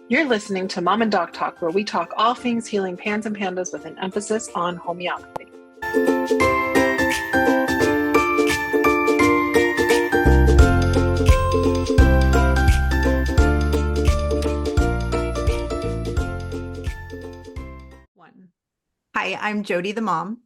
You're listening to Mom and Doc Talk, where we talk all things healing pans and pandas with an emphasis on homeopathy. Hi, I'm Jody the mom.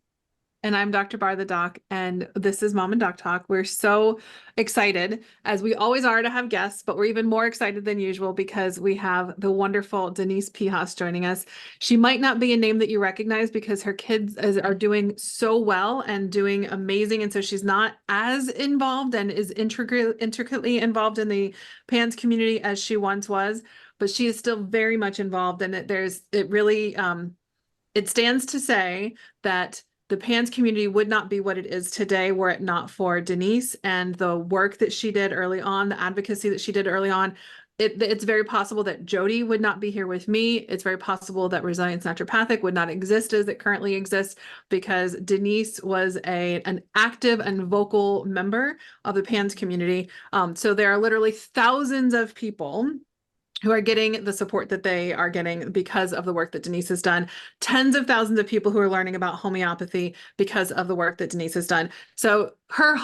And I'm Dr. Bar the doc, and this is Mom and Doc Talk. We're so excited, as we always are, to have guests, but we're even more excited than usual because we have the wonderful Denise Pihas joining us. She might not be a name that you recognize because her kids are doing so well and doing amazing, and so she's not as involved and is intricately involved in the PANS community as she once was, but she is still very much involved, and it stands to say that the PANS community would not be what it is today were it not for Denise and the work that she did early on, the advocacy that she did early on. It's very possible that Jody would not be here with me. It's very possible that Resilience Naturopathic would not exist as it currently exists because Denise was an active and vocal member of the PANS community. So there are literally thousands of people who are getting the support that they are getting because of the work that Denise has done. Tens of thousands of people who are learning about homeopathy because of the work that Denise has done. So her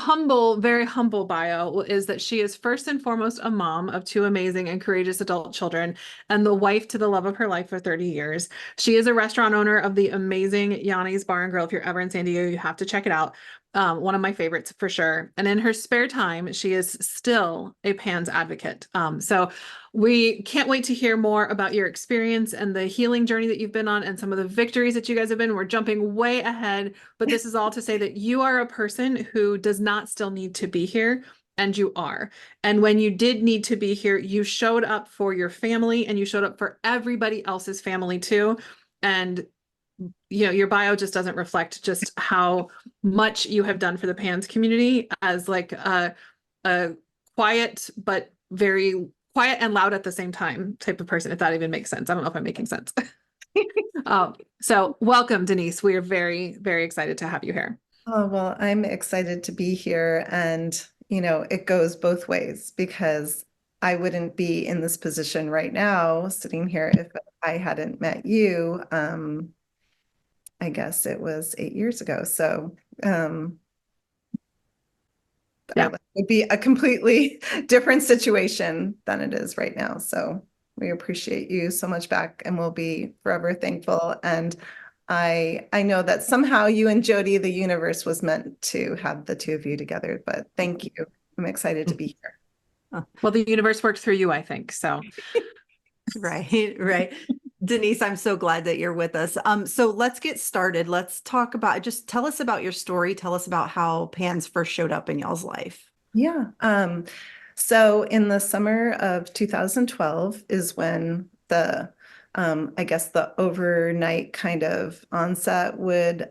very humble bio is that she is first and foremost a mom of two amazing and courageous adult children and the wife to the love of her life for 30 years. She is a restaurant owner of the amazing Yanni's Bar and Grill. If you're ever in San Diego, you have to check it out. One of my favorites for sure. And in her spare time, she is still a PANS advocate. So we can't wait to hear more about your experience and the healing journey that you've been on and some of the victories that you guys have been. We're jumping way ahead, but this is all to say that you are a person who does not still need to be here, and you are. And when you did need to be here, you showed up for your family and you showed up for everybody else's family too. And your bio just doesn't reflect just how much you have done for the PANS community as like a quiet, but very quiet and loud at the same time type of person, if that even makes sense. I don't know if I'm making sense. So welcome, Denise. We are very, very excited to have you here. Oh, well, I'm excited to be here. And, it goes both ways because I wouldn't be in this position right now sitting here if I hadn't met you. I guess it was 8 years ago. So it would be a completely different situation than it is right now. So we appreciate you so much back and we'll be forever thankful. And I know that somehow you and Jody, the universe was meant to have the two of you together, but thank you. I'm excited to be here. Well, the universe works through you, I think. So. Right. Denise, I'm so glad that you're with us. So let's get started. Let's talk about, just tell us about your story. Tell us about how PANS first showed up in y'all's life. Yeah. So in the summer of 2012 is when I guess the overnight kind of onset we'd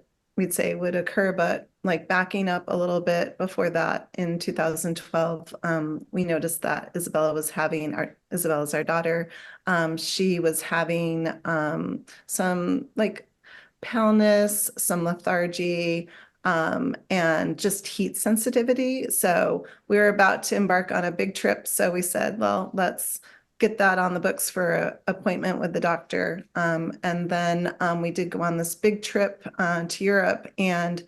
say would occur, but like backing up a little bit before that in 2012, we noticed that Isabella's our daughter. She was having some like paleness, some lethargy, and just heat sensitivity. So we were about to embark on a big trip. So we said, well, let's get that on the books for an appointment with the doctor. And then we did go on this big trip to Europe. And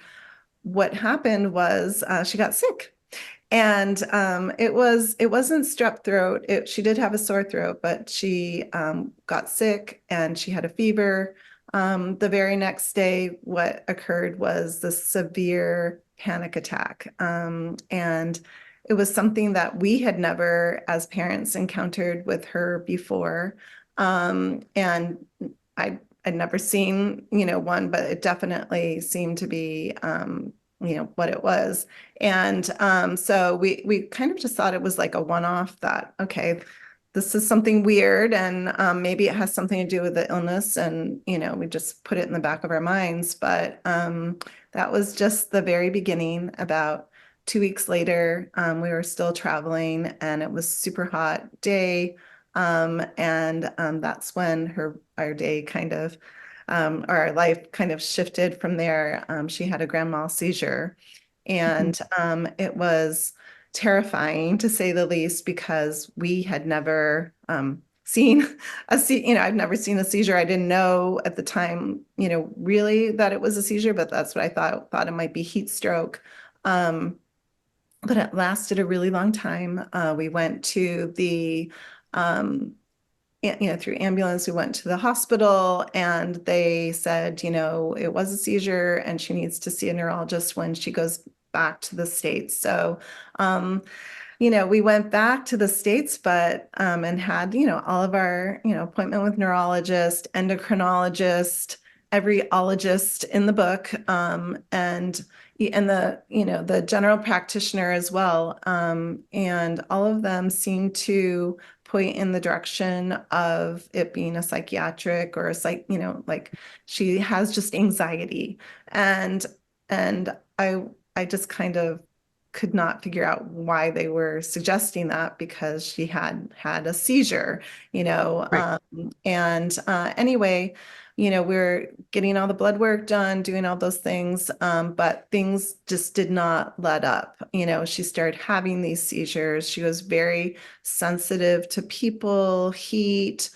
what happened was she got sick. And it wasn't strep throat. She did have a sore throat, but she got sick and she had a fever. The very next day, what occurred was the severe panic attack. And it was something that we had never, as parents, encountered with her before. And I'd never seen, one, but it definitely seemed to be, what it was. And so we kind of just thought it was like a one-off that, okay, this is something weird and maybe it has something to do with the illness and, we just put it in the back of our minds. But that was just the very beginning. About 2 weeks later, we were still traveling and it was super hot day. And that's when our day kind of, or our life kind of shifted from there. She had a grand mal seizure and it was terrifying to say the least because we had never seen I've never seen a seizure. I didn't know at the time, really that it was a seizure, but that's what I thought it might be heat stroke. But it lasted a really long time. We went to the, through ambulance, we went to the hospital and they said, it was a seizure and she needs to see a neurologist when she goes back to the States. So, we went back to the States, but, and had, all of our, appointment with neurologist, endocrinologist, every ologist in the book, and the general practitioner as well. And all of them seem to point in the direction of it being a psychiatric or like she has just anxiety. And I just kind of could not figure out why they were suggesting that, because she had a seizure, Right. Anyway, we're getting all the blood work done, doing all those things, but things just did not let up. She started having these seizures. She was very sensitive to people, heat,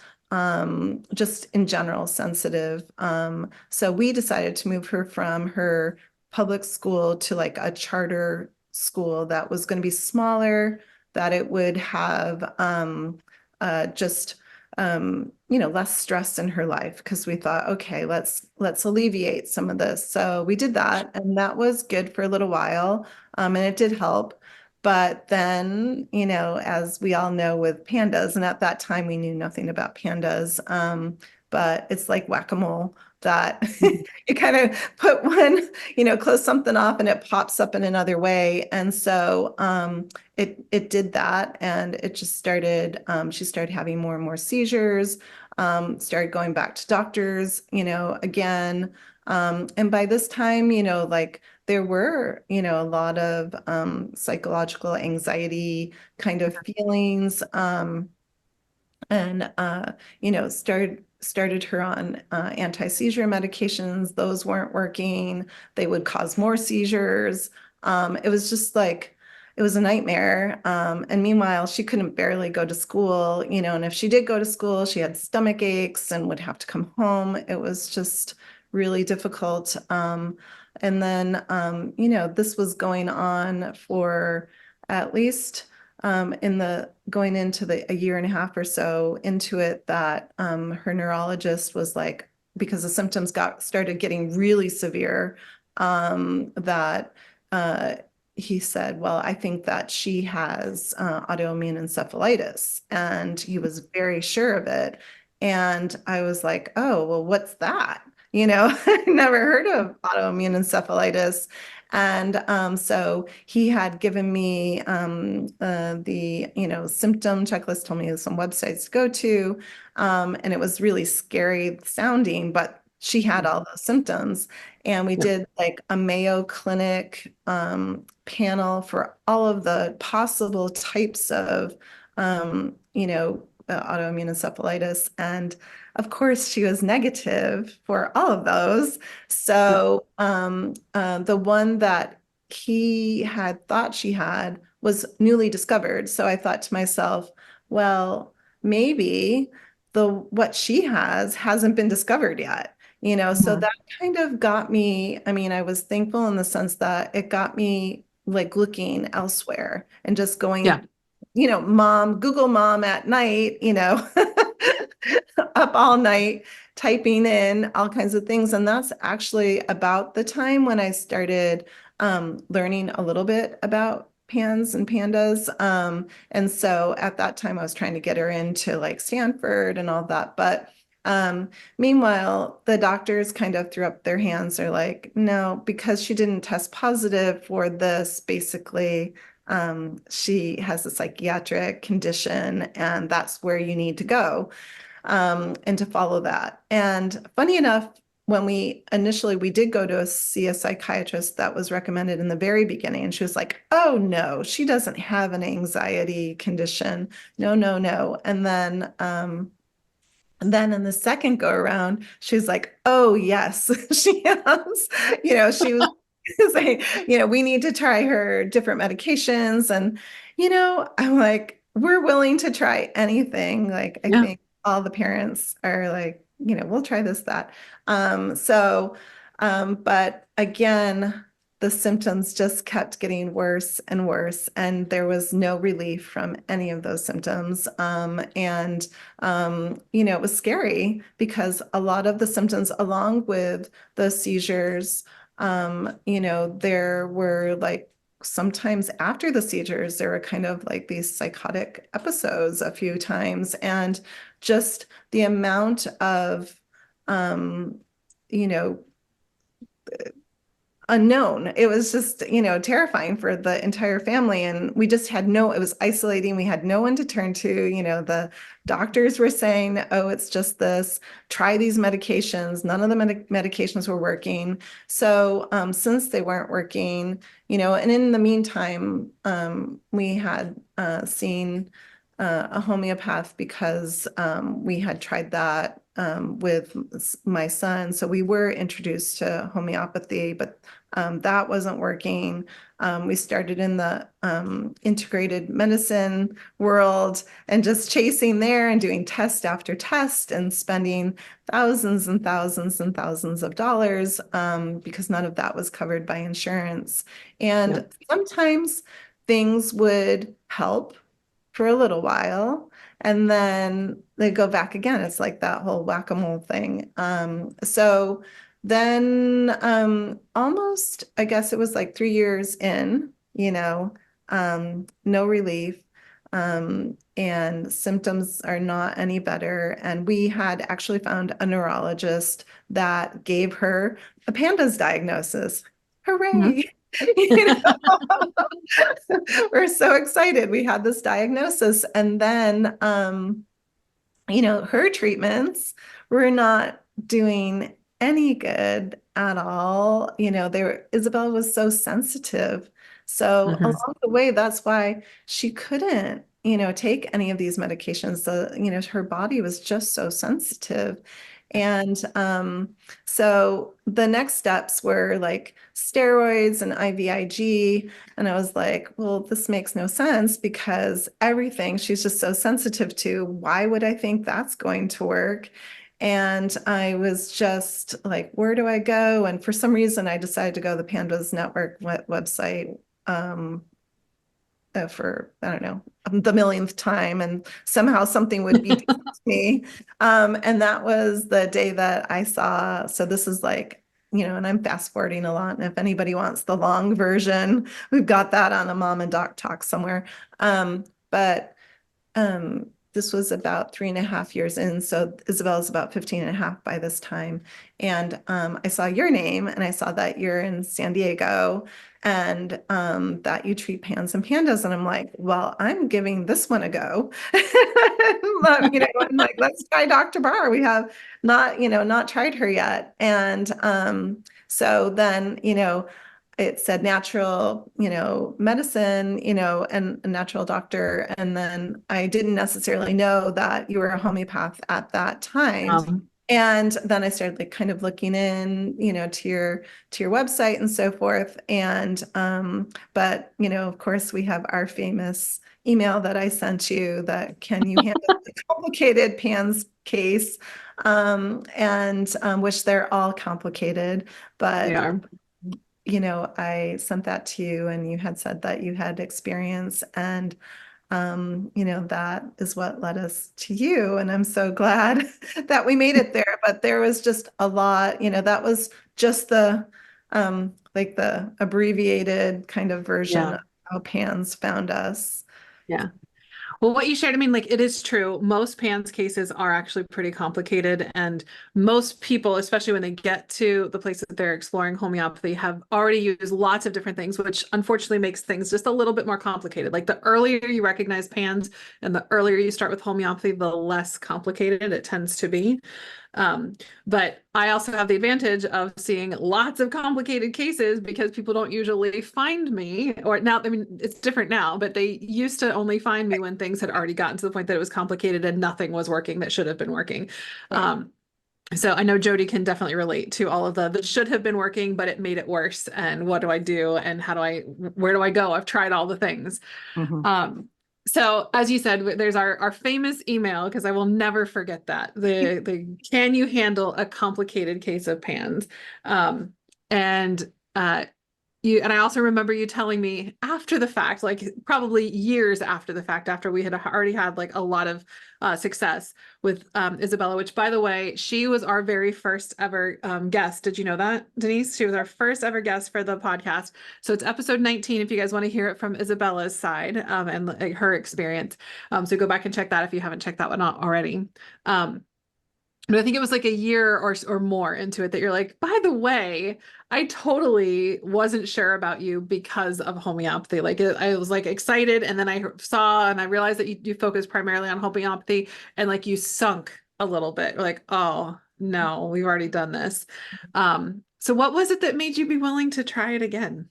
just in general sensitive. So we decided to move her from her public school to like a charter school that was going to be smaller, that it would have just less stress in her life, because we thought, okay, let's alleviate some of this. So we did that, and that was good for a little while, and it did help. But then, as we all know with pandas, and at that time we knew nothing about pandas, but it's like whack-a-mole, that you kind of put one, close something off and it pops up in another way. And so it did that, and it just started, she started having more and more seizures, started going back to doctors, again. And by this time, like there were, a lot of psychological anxiety kind of feelings, and started her on anti-seizure medications. Those weren't working. They would cause more seizures. It was just like, it was a nightmare. And meanwhile, she couldn't barely go to school, and if she did go to school, she had stomach aches and would have to come home. It was just really difficult. And then, this was going on for at least going into a year and a half or so into it, that her neurologist was like, because the symptoms started getting really severe, that he said, well, I think that she has autoimmune encephalitis. And he was very sure of it. And I was like, oh, well, what's that? I never heard of autoimmune encephalitis. And so he had given me the symptom checklist, told me some websites to go to, and it was really scary sounding, but she had all those symptoms. And we did like a Mayo Clinic panel for all of the possible types of autoimmune encephalitis. And of course, she was negative for all of those. So the one that he had thought she had was newly discovered. So I thought to myself, well, maybe what she hasn't been discovered yet. So that kind of got me, I mean, I was thankful in the sense that it got me like looking elsewhere and just going, Google mom at night, up all night, typing in all kinds of things. And that's actually about the time when I started learning a little bit about pans and pandas. And so at that time, I was trying to get her into like Stanford and all that. But meanwhile, the doctors kind of threw up their hands. They're like, no, because she didn't test positive for this, basically, she has a psychiatric condition, and that's where you need to go, and to follow that. And funny enough, when we did go to see a psychiatrist that was recommended in the very beginning, and she was like, oh no, she doesn't have an anxiety condition. No, no, no. And then in the second go around, she's like, oh yes, she has, she was saying, we need to try her different medications. And, I'm like, we're willing to try anything. Like, I think all the parents are like, we'll try this, that. But again, the symptoms just kept getting worse and worse, and there was no relief from any of those symptoms. It was scary because a lot of the symptoms, along with the seizures, there were like sometimes after the seizures, there were kind of like these psychotic episodes a few times, and just the amount of, you know, unknown. It was just, terrifying for the entire family. And we just had it was isolating. We had no one to turn to. The doctors were saying, oh, it's just this, try these medications. None of the medications were working. So since they weren't working, and in the meantime, we had seen a homeopath because we had tried that with my son. So we were introduced to homeopathy, but that wasn't working. We started in the integrated medicine world and just chasing there and doing test after test and spending thousands and thousands and thousands of dollars because none of that was covered by insurance. And sometimes things would help for a little while, and then they go back again. It's like that whole whack-a-mole thing. So then almost, I guess it was like 3 years in, no relief, and symptoms are not any better. And we had actually found a neurologist that gave her a PANDAS diagnosis. Hooray! We're so excited. We had this diagnosis, and then, her treatments were not doing any good at all. Isabel was so sensitive. So along the way, that's why she couldn't, take any of these medications. Her body was just so sensitive. And so the next steps were like steroids and IVIG. And I was like, well, this makes no sense because everything she's just so sensitive to, why would I think that's going to work? And I was just like, where do I go? And for some reason, I decided to go to the Pandas Network website for, I don't know, the millionth time, and somehow something would be to me. And that was the day that I saw, so this is like, and I'm fast forwarding a lot. And if anybody wants the long version, we've got that on a Mom and Doc Talk somewhere. But this was about 3.5 years in. So Isabella's about 15 and a half by this time. And I saw your name, and I saw that you're in San Diego, and that you treat pans and pandas. And I'm like, well, I'm giving this one a go. I'm like, let's try Dr. Barr. We have not tried her yet. And so then, it said natural, medicine, and a natural doctor. And then I didn't necessarily know that you were a homeopath at that time. And then I started like kind of looking in, to your website and so forth. And, but, of course we have our famous email that I sent you, that can you handle the complicated PANS case? Which they're all complicated, but I sent that to you, and you had said that you had experience, and that is what led us to you. And I'm so glad that we made it there. But there was just a lot, that was just the like the abbreviated kind of version of how PANS found us. Yeah. Well, what you shared, I mean, like, it is true. Most PANS cases are actually pretty complicated, and most people, especially when they get to the place that they're exploring homeopathy, have already used lots of different things, which unfortunately makes things just a little bit more complicated. Like, the earlier you recognize PANS and the earlier you start with homeopathy, the less complicated it tends to be. But I also have the advantage of seeing lots of complicated cases because people don't usually find me, or now, I mean, it's different now, but they used to only find me when things had already gotten to the point that it was complicated and nothing was working that should have been working. So I know Jody can definitely relate to all of that should have been working, but it made it worse. And what do I do? And where do I go? I've tried all the things. So as you said, there's our famous email, because I will never forget that. The can you handle a complicated case of PANS? And and I also remember you telling me after the fact, like probably years after the fact, after we had already had like a lot of success with Isabella, which by the way, she was our very first ever guest. Did you know that, Denise? She was our first ever guest for the podcast. So it's episode 19 if you guys want to hear it from Isabella's side and like, her experience. So go back and check that if you haven't checked that one out already. But I think it was like a year or more into it that you're like, by the way, I totally wasn't sure about you because of homeopathy. Like I was like excited, and then I saw and I realized that you focus primarily on homeopathy, and like you sunk a little bit. You're like, oh no, we've already done this. So what was it that made you be willing to try it again?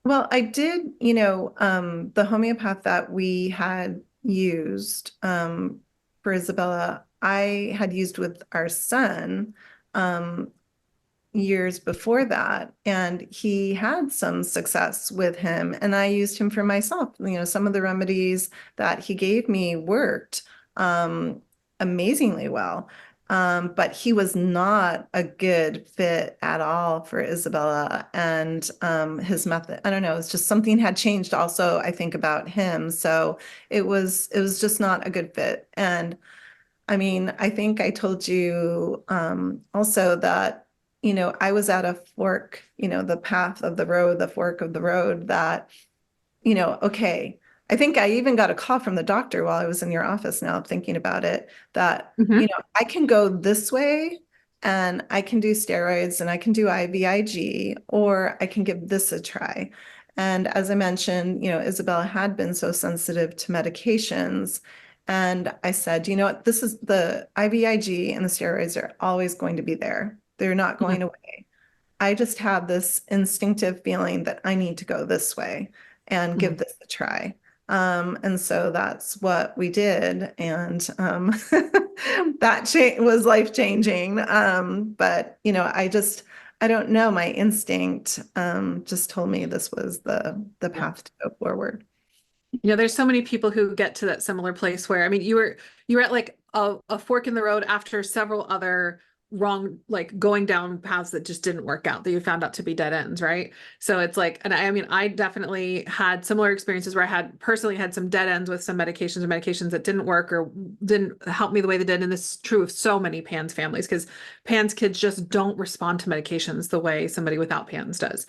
Well, I did, the homeopath that we had used for Isabella, I had used with our son years before that, and he had some success with him, and I used him for myself. Some of the remedies that he gave me worked amazingly well. But he was not a good fit at all for Isabella, and his method, I don't know, it's just something had changed also, I think, about him. So it was just not a good fit. And I mean, I think I told you also that, I was at a fork, the path of the road, the fork of the road that, okay, I think I even got a call from the doctor while I was in your office now, thinking about it, that, Mhm. I can go this way and I can do steroids and I can do IVIG, or I can give this a try. And as I mentioned, Isabella had been so sensitive to medications. And I said, you know what, this is the IVIG and the steroids are always going to be there. They're not going away. I just have this instinctive feeling that I need to go this way and give this a try. And so that's what we did. And that was life changing. But, I don't know, my instinct just told me this was the path to go forward. There's so many people who get to that similar place where, I mean, you were at like a fork in the road after several other wrong, like going down paths that just didn't work out, that you found out to be dead ends, right? So it's like, and I mean, I definitely had similar experiences where I had personally had some dead ends with some medications that didn't work or didn't help me the way they did. And this is true of so many PANS families, because PANS kids just don't respond to medications the way somebody without PANS does.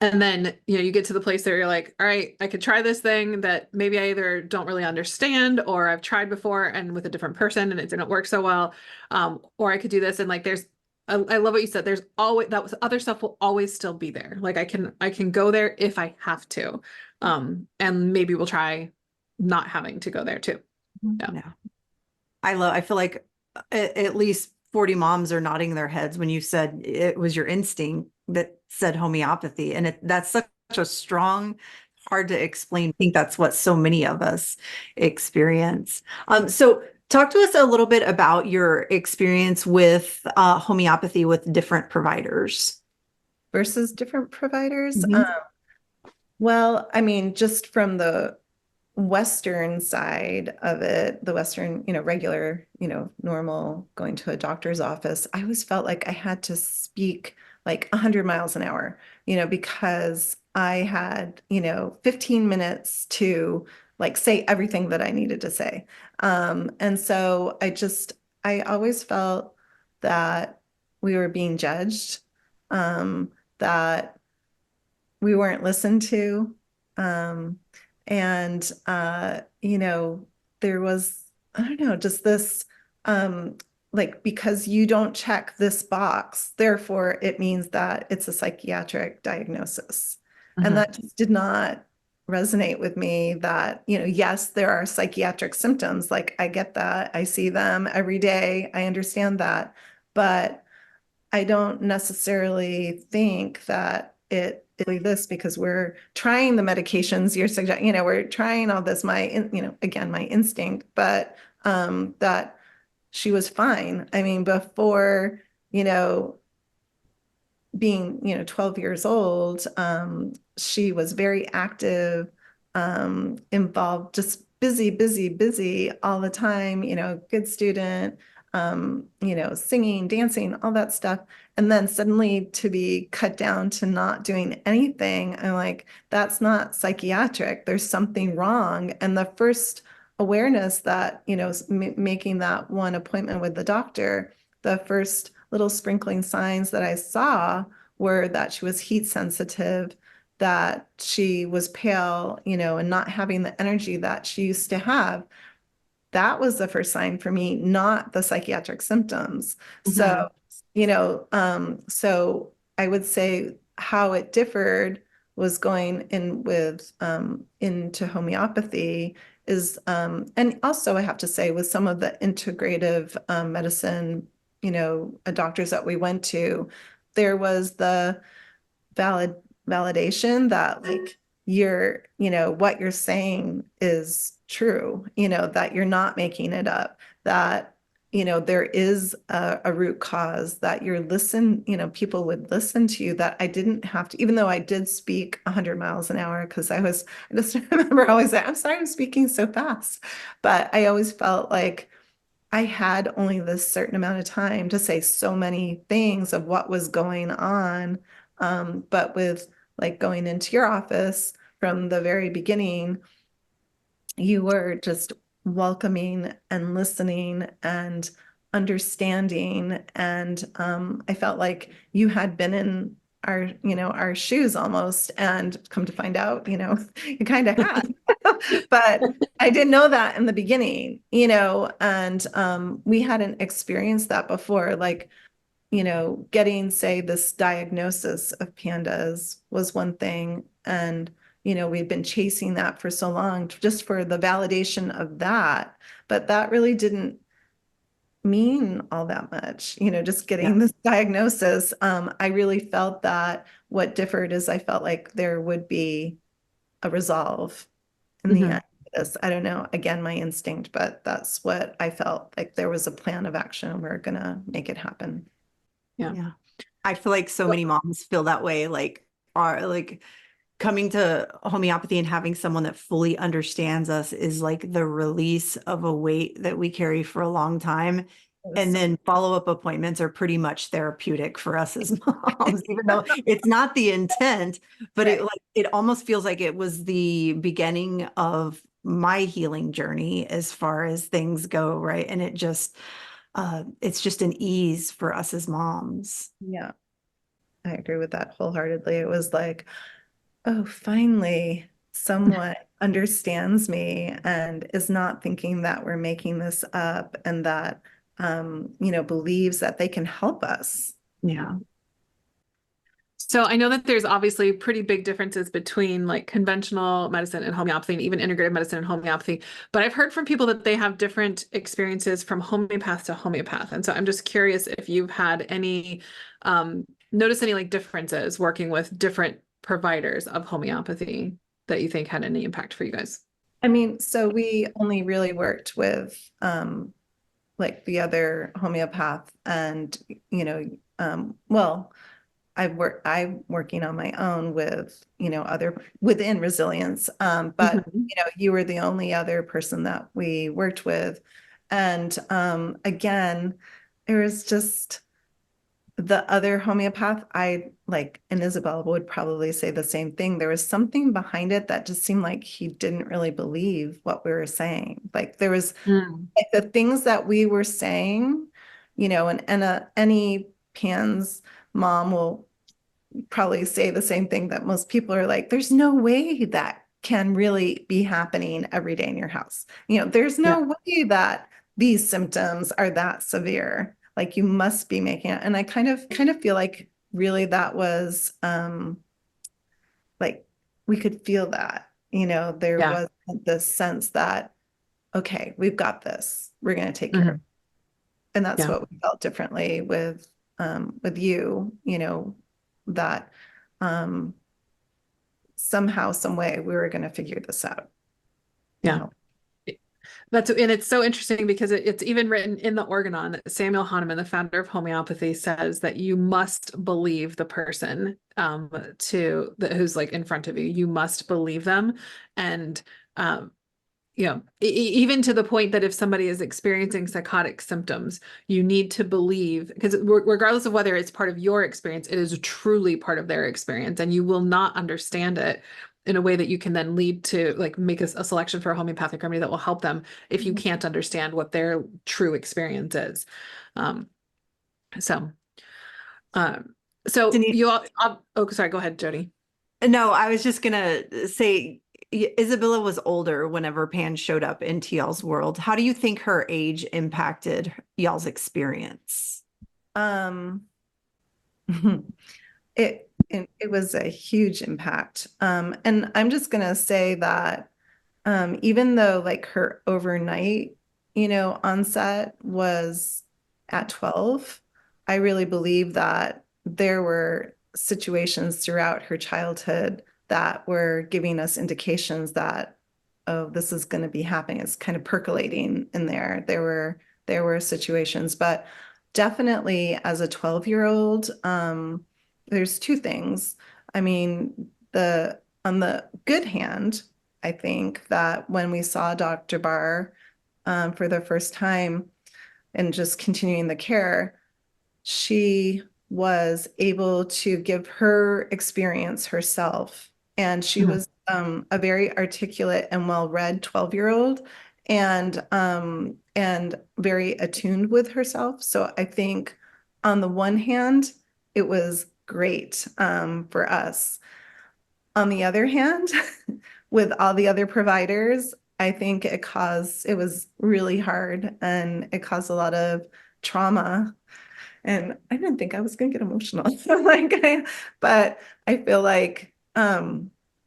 And then, you get to the place where you're like, all right, I could try this thing that maybe I either don't really understand, or I've tried before and with a different person and it didn't work so well. Or I could do this. And like, I love what you said. There's always that other stuff will always still be there. Like I can go there if I have to. And maybe we'll try not having to go there too. Yeah. No. I feel like at least 40 moms are nodding their heads when you said it was your instinct that said homeopathy. And that's such a strong, hard to explain. I think that's what so many of us experience. So talk to us a little bit about your experience with homeopathy with different providers. Versus different providers. Mhm. Well, I mean, just from the Western side of it, the Western, regular, normal going to a doctor's office, I always felt like I had to speak like 100 miles an hour, because I had, 15 minutes to like say everything that I needed to say. And so I always felt that we were being judged, that we weren't listened to. And there was, I don't know, just this, like, because you don't check this box, therefore it means that it's a psychiatric diagnosis. And that just did not resonate with me, that, yes, there are psychiatric symptoms. Like, I get that. I see them every day. I understand that. But I don't necessarily think that it is this, because we're trying the medications you're suggesting, we're trying all this, again, my instinct, but that she was fine. I mean, before, being, 12 years old, she was very active, involved, just busy, busy, busy all the time, good student, singing, dancing, all that stuff. And then suddenly to be cut down to not doing anything, I'm like, that's not psychiatric. There's something wrong. And the first awareness that, making that one appointment with the doctor, the first little sprinkling signs that I saw were that she was heat sensitive, that she was pale, and not having the energy that she used to have. That was the first sign for me, not the psychiatric symptoms. So, so I would say how it differed was going in with into homeopathy is, and also I have to say with some of the integrative medicine, doctors that we went to, there was the validation that like what you're saying is true, that you're not making it up, that there is a root cause, that people would listen to you, that I didn't have to, even though I did speak 100 miles an hour, because I just remember always saying, I'm sorry I'm speaking so fast, but I always felt like I had only this certain amount of time to say so many things of what was going on. But with like going into your office from the very beginning, you were just welcoming and listening and understanding. And I felt like you had been in our shoes almost, and come to find out, you kind of had. But I didn't know that in the beginning, and we hadn't experienced that before. Like, getting, say, this diagnosis of pandas was one thing. And, we've been chasing that for so long just for the validation of that. But that really didn't mean all that much, just getting this diagnosis. I really felt that what differed is I felt like there would be a resolve in the end of this. I don't know, again, my instinct, but that's what I felt like. There was a plan of action. We're gonna make it happen. Yeah. I feel like so many moms feel that way, like are like coming to homeopathy and having someone that fully understands us is like the release of a weight that we carry for a long time. And then follow-up appointments are pretty much therapeutic for us as moms, even though it's not the intent, but it almost feels like it was the beginning of my healing journey as far as things go, right? And it's just an ease for us as moms. Yeah, I agree with that wholeheartedly. It was like, oh, finally, someone understands me and is not thinking that we're making this up, and that, believes that they can help us. Yeah. So I know that there's obviously pretty big differences between like conventional medicine and homeopathy, and even integrative medicine and homeopathy. But I've heard from people that they have different experiences from homeopath to homeopath. And so I'm just curious if you've had any, notice any like differences working with different providers of homeopathy that you think had any impact for you guys. I mean, so we only really worked with like the other homeopath, and well, I'm working on my own with, other within resilience. But you were the only other person that we worked with. And again, it was just the other homeopath, I like, and Isabella would probably say the same thing. There was something behind it that just seemed like he didn't really believe what we were saying. Like there was like the things that we were saying, and any PANS mom will probably say the same thing, that most people are like, there's no way that can really be happening every day in your house. There's no way that these symptoms are that severe. Like you must be making it. And I kind of feel like really that was like we could feel that, there was this sense that, okay, we've got this. We're going to take care of it. And that's what we felt differently with you, that somehow, some way we were going to figure this out. Yeah. And it's so interesting because it's even written in the Organon that Samuel Hahnemann, the founder of homeopathy, says that you must believe the person who's like in front of you. You must believe them. And even to the point that if somebody is experiencing psychotic symptoms, you need to believe, because regardless of whether it's part of your experience, it is truly part of their experience, and you will not understand it in a way that you can then lead to like make a selection for a homeopathic remedy that will help them if you can't understand what their true experience is. Um, so, so Denise, you all, oh, sorry, go ahead, Jody. no, I was just gonna say Isabella was older whenever Pan showed up into y'all's world. How do you think her age impacted y'all's experience? Um, it was a huge impact. And I'm just gonna say that even though like her overnight, onset was at 12, I really believe that there were situations throughout her childhood that were giving us indications that, oh, this is going to be happening. It's kind of percolating in there. There were situations, but definitely as a 12-year-old, there's two things. I mean, the on the good hand, I think that when we saw Dr. Barr for the first time and just continuing the care, she was able to give her experience herself. And she was a very articulate and well-read 12-year-old and very attuned with herself. So I think on the one hand, it was great for us. On the other hand, with all the other providers, I think it was really hard and it caused a lot of trauma. And I didn't think I was going to get emotional. But I feel like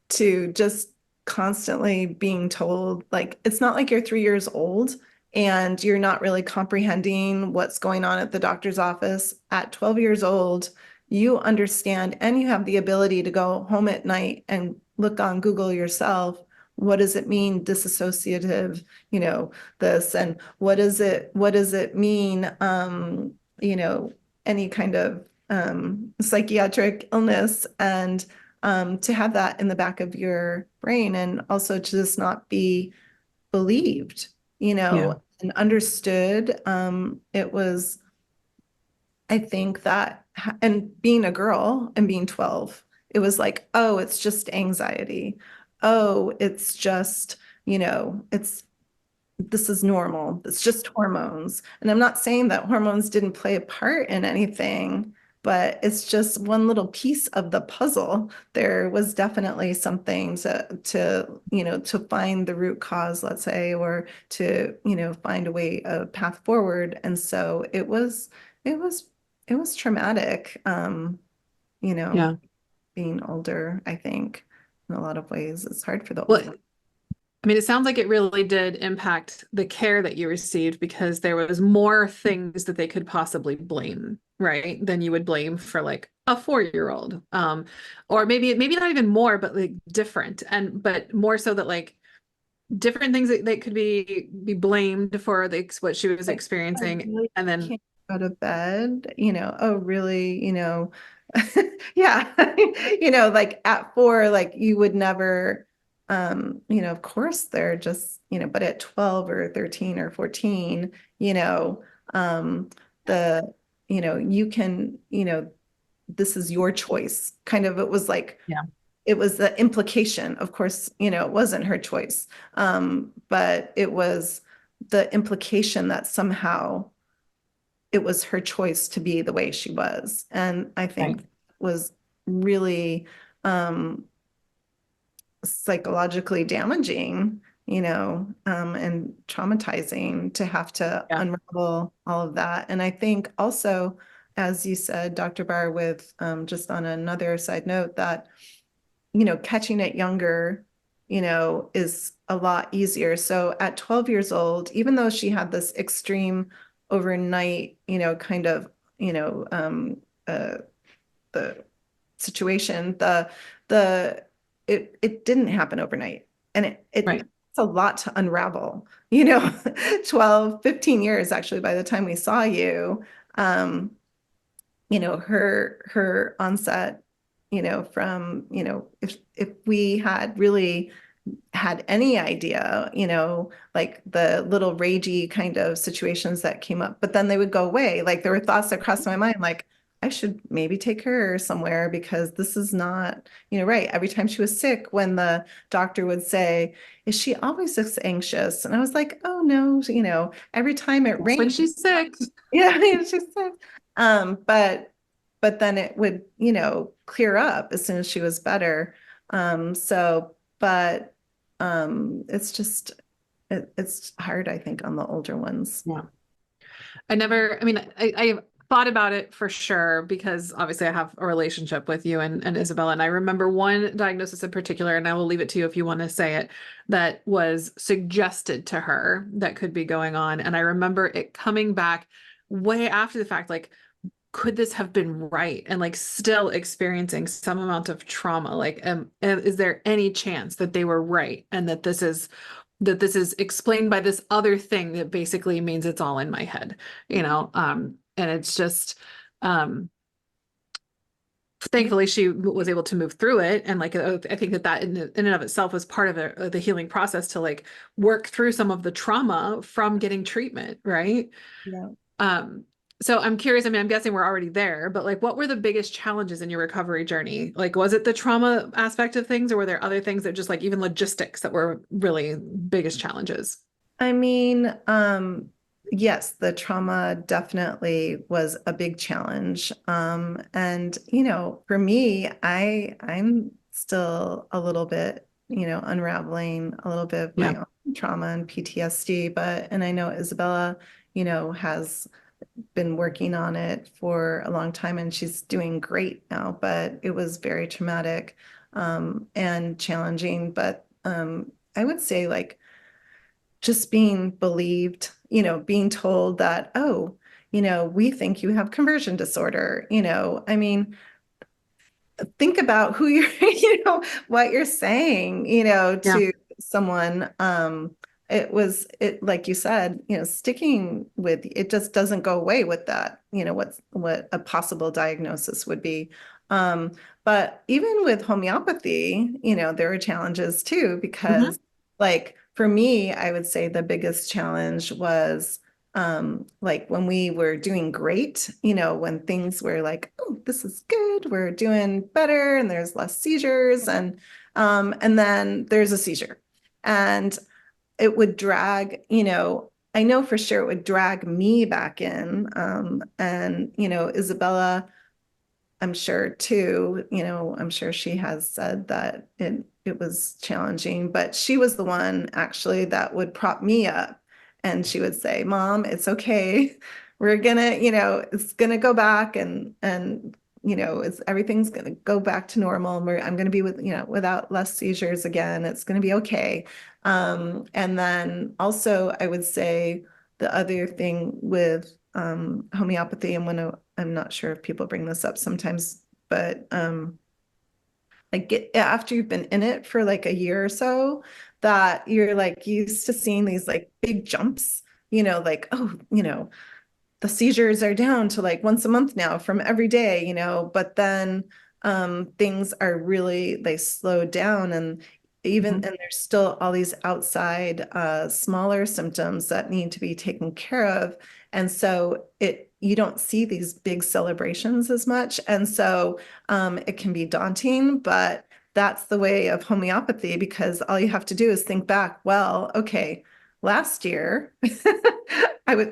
to just constantly being told, like, it's not like you're 3 years old and you're not really comprehending what's going on at the doctor's office. At 12 years old, you understand and you have the ability to go home at night and look on Google yourself. What does it mean, disassociative, this, and what does it mean, any kind of psychiatric illness, and to have that in the back of your brain, and also to just not be believed, and understood. It was, I think that, and being a girl and being 12, it was like, oh, it's just anxiety. Oh, it's just, this is normal. It's just hormones. And I'm not saying that hormones didn't play a part in anything, but it's just one little piece of the puzzle. There was definitely something to find the root cause, let's say, or to, find a path forward. And so it was traumatic, Yeah. being older, I think, in a lot of ways. It's hard for the Well, older. I mean, it sounds like it really did impact the care that you received because there was more things that they could possibly blame, right? Than you would blame for like a 4-year-old. Or maybe not even more, but like different. But more so that like different things that could be blamed for what she was Like, I experiencing. really And then can't go to bed, oh, really, yeah, like at 4, like you would never, of course they're just, but at 12 or 13 or 14, the, you can, this is your choice. Kind of, it was like, yeah, it was the implication. Of course, it wasn't her choice. But it was the implication that somehow it was her choice to be the way she was. And I right. think was really psychologically damaging, and traumatizing to have to Yeah. unravel all of that. And I think also, as you said, Dr. Barr, with just on another side note, that catching it younger, is a lot easier. So at 12 years old, even though she had this extreme overnight, kind of, uh, the situation, the it didn't happen overnight, and it Right. a lot to unravel, 12, 15 years actually by the time we saw you. Her onset, from, if we had really had any idea, like the little ragey kind of situations that came up, but then they would go away. Like there were thoughts that crossed my mind, like I should maybe take her somewhere because this is not, right. Every time she was sick, when the doctor would say, is she always this anxious? And I was like, oh no, every time it rained. When she's sick. Yeah, it's just but then it would, clear up as soon as she was better. But it's just it's hard, I think, on the older ones. Yeah. I thought about it for sure because obviously I have a relationship with you and Isabella. And I remember one diagnosis in particular, and I will leave it to you if you want to say it, that was suggested to her that could be going on. And I remember it coming back way after the fact, like, could this have been right? And like still experiencing some amount of trauma. Like, is there any chance that they were right and that this is explained by this other thing that basically means it's all in my head, and it's just, thankfully she was able to move through it. And like, I think that in and of itself was part of the healing process to like work through some of the trauma from getting treatment. Right. Yeah. So I'm curious, I'm guessing we're already there, but like, what were the biggest challenges in your recovery journey? Like, was it the trauma aspect of things, or were there other things that just like even logistics that were really biggest challenges? I mean, yes, the trauma definitely was a big challenge. And for me, I'm still a little bit, unraveling a little bit of my own trauma and PTSD, and I know Isabella, has been working on it for a long time and she's doing great now, but it was very traumatic, and challenging. But I would say like just being believed, being told that, oh, we think you have conversion disorder. I mean, think about who you're, what you're saywhat you're saying, to someone. It like you said, sticking with it just doesn't go away with that, what a possible diagnosis would be. But even with homeopathy, there are challenges too, because like for me, I would say the biggest challenge was like when we were doing great, when things were like, oh, this is good, we're doing better, and there's less seizures, and then there's a seizure, and it would drag, I know for sure it would drag me back in, and Isabella, I'm sure too, I'm sure she has said that it was challenging, but she was the one actually that would prop me up. And she would say, Mom, it's okay. We're gonna, it's gonna go back and everything's gonna go back to normal. I'm gonna be without less seizures again. It's gonna be okay. And then also I would say the other thing with homeopathy, and I'm not sure if people bring this up sometimes, but like after you've been in it for like a year or so, that you're like used to seeing these like big jumps, like, oh, the seizures are down to like once a month now from every day, but then things are really, they slow down, and even, and there's still all these outside smaller symptoms that need to be taken care of. And so you don't see these big celebrations as much. And so it can be daunting, but that's the way of homeopathy, because all you have to do is think back, well, okay, last year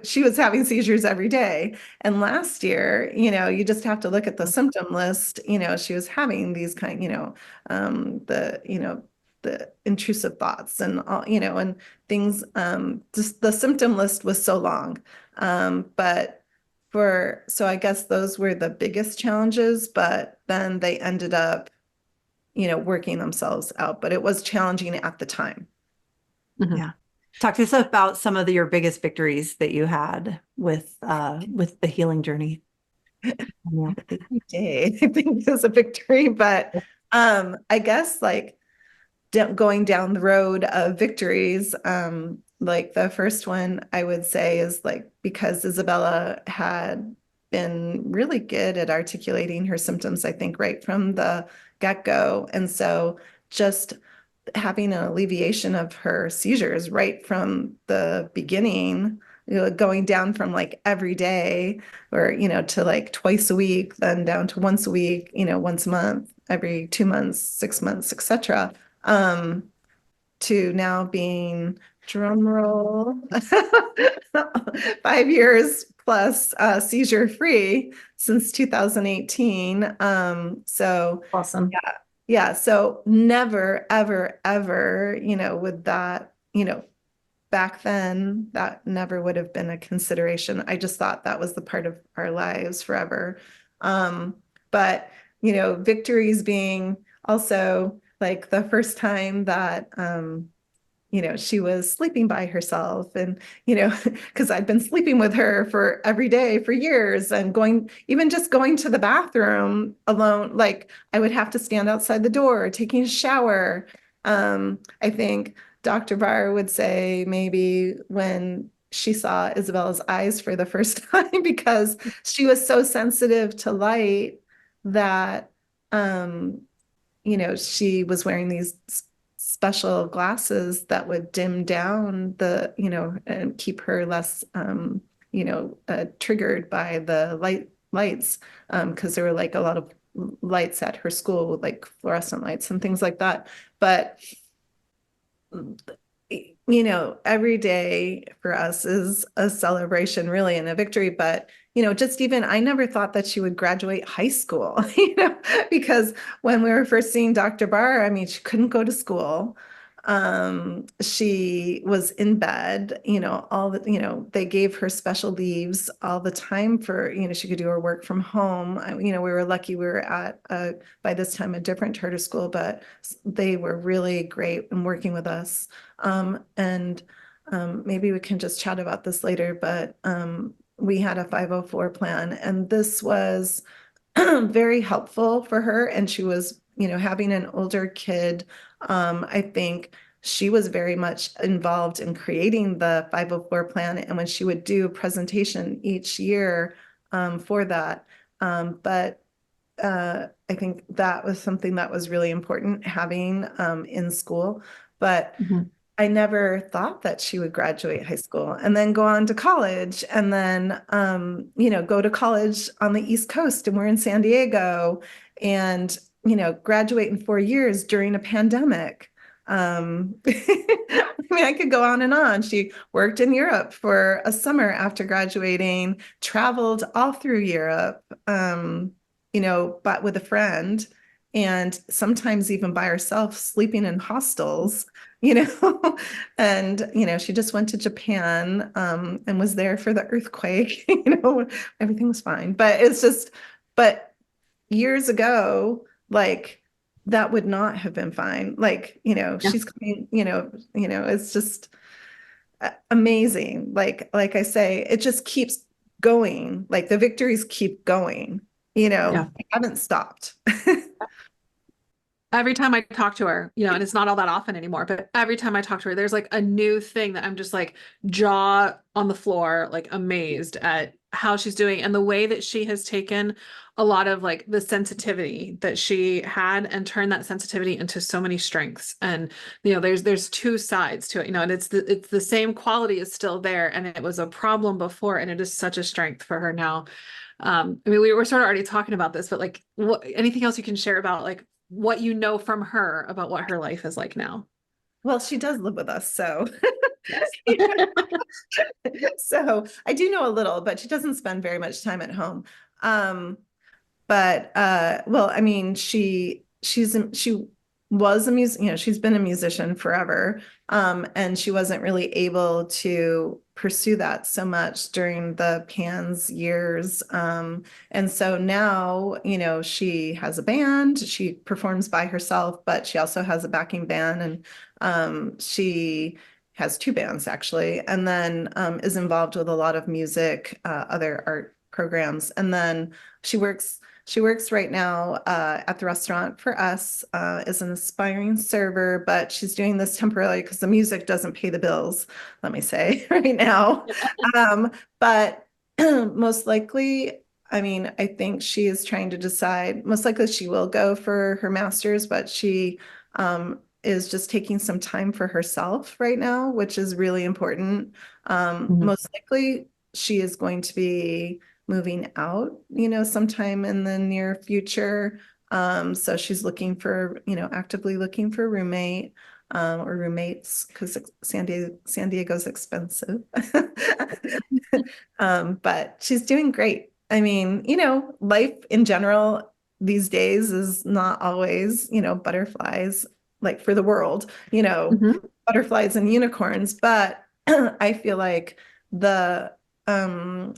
she was having seizures every day. And last year, you just have to look at the symptom list, she was having these kind, the intrusive thoughts and all, and things, just the symptom list was so long. So I guess those were the biggest challenges, but then they ended up, working themselves out, but it was challenging at the time. Yeah. Talk to us about some of your biggest victories that you had with the healing journey. Every day, I think is a victory, but I guess like going down the road of victories, like the first one I would say is like, because Isabella had been really good at articulating her symptoms, I think, right from the get-go. And so just having an alleviation of her seizures right from the beginning, going down from like every day or, to like twice a week, then down to once a week, once a month, every 2 months, 6 months, etc. To now being, drum roll, 5 years plus seizure free since 2018. So Awesome. yeah, so never, ever, ever, would that, back then, that never would have been a consideration. I just thought that was the part of our lives forever. But, victories being also like the first time that, she was sleeping by herself and, because I'd been sleeping with her for every day for years and even just going to the bathroom alone, like I would have to stand outside the door, taking a shower. I think Dr. Barr would say maybe when she saw Isabella's eyes for the first time, because she was so sensitive to light that, she was wearing these special glasses that would dim down and keep her less, triggered by the lights, because there were like a lot of lights at her school, like fluorescent lights and things like that. But every day for us is a celebration, really, and a victory. But, just even, I never thought that she would graduate high school, because when we were first seeing Dr. Barr, I mean, she couldn't go to school. She was in bed, they gave her special leaves all the time for, she could do her work from home. We were lucky we were at, by this time, a different charter school, but they were really great in working with us. And maybe we can just chat about this later, but we had a 504 plan, and this was very helpful for her. And she was, having an older kid. I think she was very much involved in creating the 504 plan. And when she would do a presentation each year for that. But I think that was something that was really important having in school. But I never thought that she would graduate high school and then go on to college and then, go to college on the East Coast, and we're in San Diego, and, graduate in 4 years during a pandemic. I mean, I could go on and on. She worked in Europe for a summer after graduating, traveled all through Europe, but with a friend, and sometimes even by herself, sleeping in hostels. And, she just went to Japan, and was there for the earthquake, everything was fine. But but years ago, like that would not have been fine. Like, she's coming, it's just amazing. Like I say, it just keeps going. Like the victories keep going, I haven't stopped. Every time I talk to her, and it's not all that often anymore, but every time I talk to her, there's like a new thing that I'm just like jaw on the floor, like amazed at how she's doing and the way that she has taken a lot of like the sensitivity that she had and turned that sensitivity into so many strengths. And, there's two sides to it, and it's the same quality is still there. And it was a problem before, and it is such a strength for her now. I mean, we were sort of already talking about this, but like anything else you can share about like what you know from her about what her life is like now? Well, she does live with us, so so I do know a little, but she doesn't spend very much time at home. But well, I mean, she was a she's been a musician forever. And she wasn't really able to pursue that so much during the PANS years. And so now, she has a band, she performs by herself, but she also has a backing band, and she has two bands actually, and then is involved with a lot of music, other art programs. And then she works She works right now at the restaurant for us as an aspiring server, but she's doing this temporarily because the music doesn't pay the bills, let me say, right now. But most likely, I mean, I think she is trying to decide, most likely she will go for her master's, but she is just taking some time for herself right now, which is really important. Mhm. Most likely she is going to be moving out, sometime in the near future. So she's looking for, actively looking for a roommate or roommates because San Diego's expensive. But she's doing great. I mean, life in general these days is not always, butterflies like for the world, Mhm. butterflies and unicorns, but I feel like the um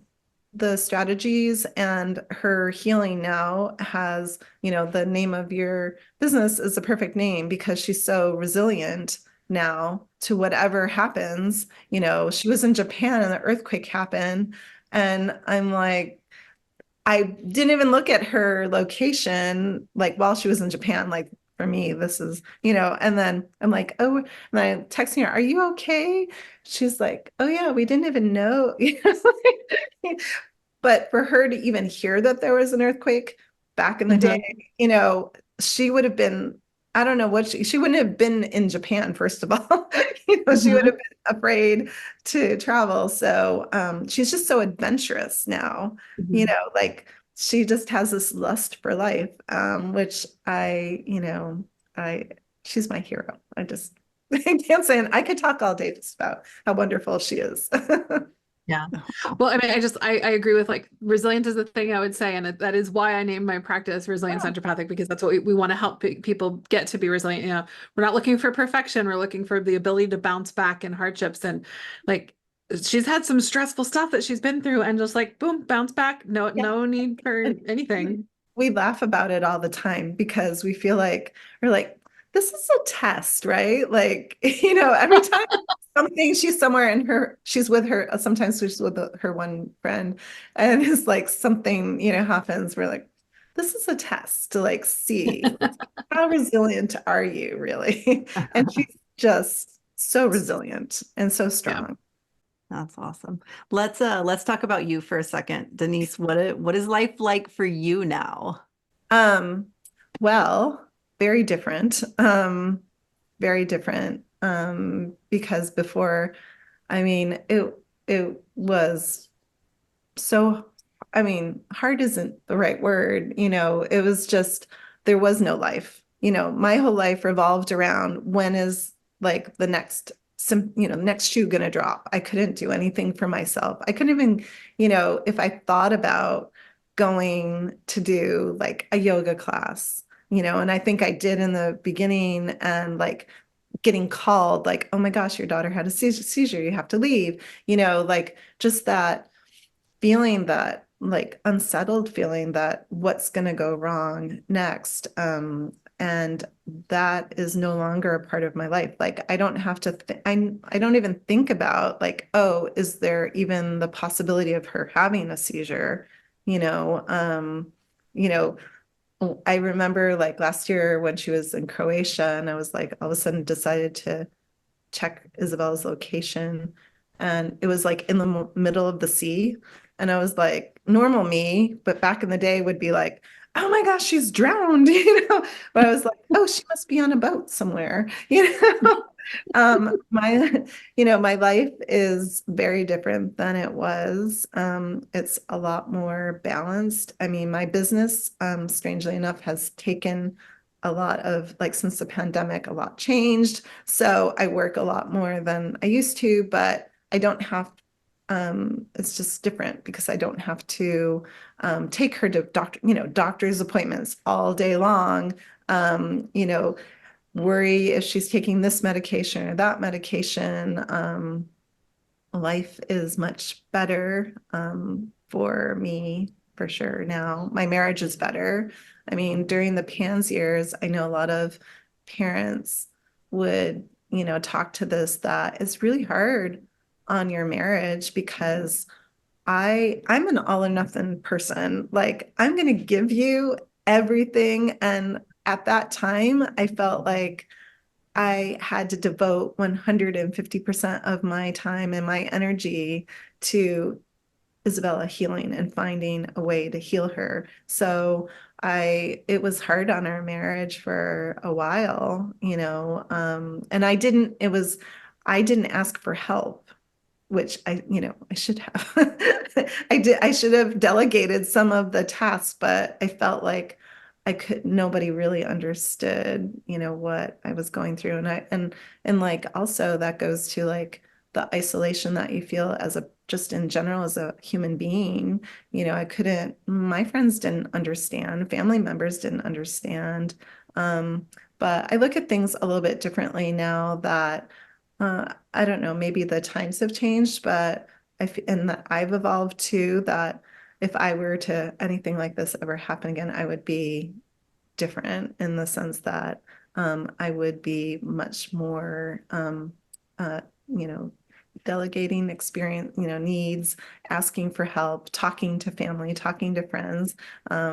the strategies and her healing now has, the name of your business is a perfect name because she's so resilient now to whatever happens. She was in Japan and the earthquake happened. And I'm like, I didn't even look at her location like while she was in Japan. Like for me, this is, and then I'm like, oh, and I'm texting her, are you okay? She's like, oh yeah, we didn't even know. But for her to even hear that there was an earthquake back in the Mhm. day, she would have been, I don't know what she wouldn't have been in Japan, first of all. She would Mhm. have been afraid to travel. So she's just so adventurous now, Mhm. like she just has this lust for life, which I she's my hero. I just I can't say, and I could talk all day just about how wonderful she is. Yeah. Well, I mean, I agree with like resilience is the thing I would say. And that is why I named my practice Resilience Naturopathic, because that's what we want to help people get to be resilient. We're not looking for perfection. We're looking for the ability to bounce back in hardships. And like, she's had some stressful stuff that she's been through and just like, boom, bounce back. No, Yeah. no need for And anything. we laugh about it all the time because we feel like we're like, this is a test, right? Like, every time something she's somewhere and she's with her, sometimes she's with her one friend and it's like something, happens. We're like, this is a test to like see how resilient are you really? And she's just so resilient and so Yeah. strong. That's awesome. Let's talk about you for a second. Denise, what is life like for you now? Um, well, very different. Very different. Because before, I mean, it was so, I mean, hard isn't the right word, it was just there was no life. My whole life revolved around when is like the next shoe gonna drop. I couldn't do anything for myself. I couldn't even, if I thought about going to do like a yoga class, and I think I did in the beginning and like getting called like, oh my gosh, your daughter had a seizure, you have to leave, like just that feeling, that like unsettled feeling that what's going to go wrong next. And that is no longer a part of my life. Like I don't have to, I don't even think about like, oh, is there even the possibility of her having a seizure? You know, um, you know, I remember like last year when she was in Croatia and I was like, all of a sudden decided to check Isabella's location. And it was like in the middle of the sea. And I was like, normal me, but back in the day would be like, oh my gosh, she's drowned, But I was like, oh, she must be on a boat somewhere, my, my life is very different than it was. It's a lot more balanced. I mean, my business, strangely enough, has taken a lot of like since the pandemic, a lot changed. So I work a lot more than I used to, but I don't have, it's just different because I don't have to take her to doctor's appointments all day long. Worry if she's taking this medication or that medication. Life is much better for me for sure now. My marriage is better. I mean, during the PANS years, I know a lot of parents would, talk to this that it's really hard on your marriage because I'm an all or nothing person. Like, I'm going to give you everything. And at that time, I felt like I had to devote 150% of my time and my energy to Isabella healing and finding a way to heal her. So it was hard on our marriage for a while, and I didn't ask for help, which I should have. I should have delegated some of the tasks, but I felt like nobody really understood, what I was going through. And like, also that goes to like the isolation that you feel just in general as a human being. My friends didn't understand, family members didn't understand. But I look at things a little bit differently now that I don't know, maybe the times have changed, but and that I've evolved too, that if I were to anything like this ever happen again, I would be different in the sense that I would be much more, uh, you know, delegating experience, needs, asking for help, talking to family, talking to friends,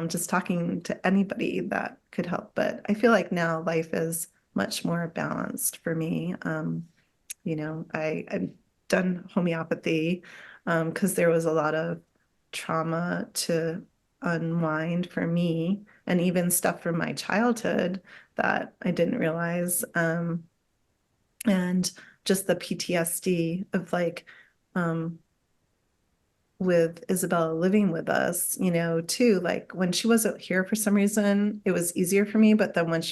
just talking to anybody that could help. But I feel like now life is much more balanced for me. I've done homeopathy because there was a lot of trauma to unwind for me, and even stuff from my childhood that I didn't realize. And just the PTSD of like, with Isabella living with us, too, like when she wasn't here for some reason, it was easier for me. But then when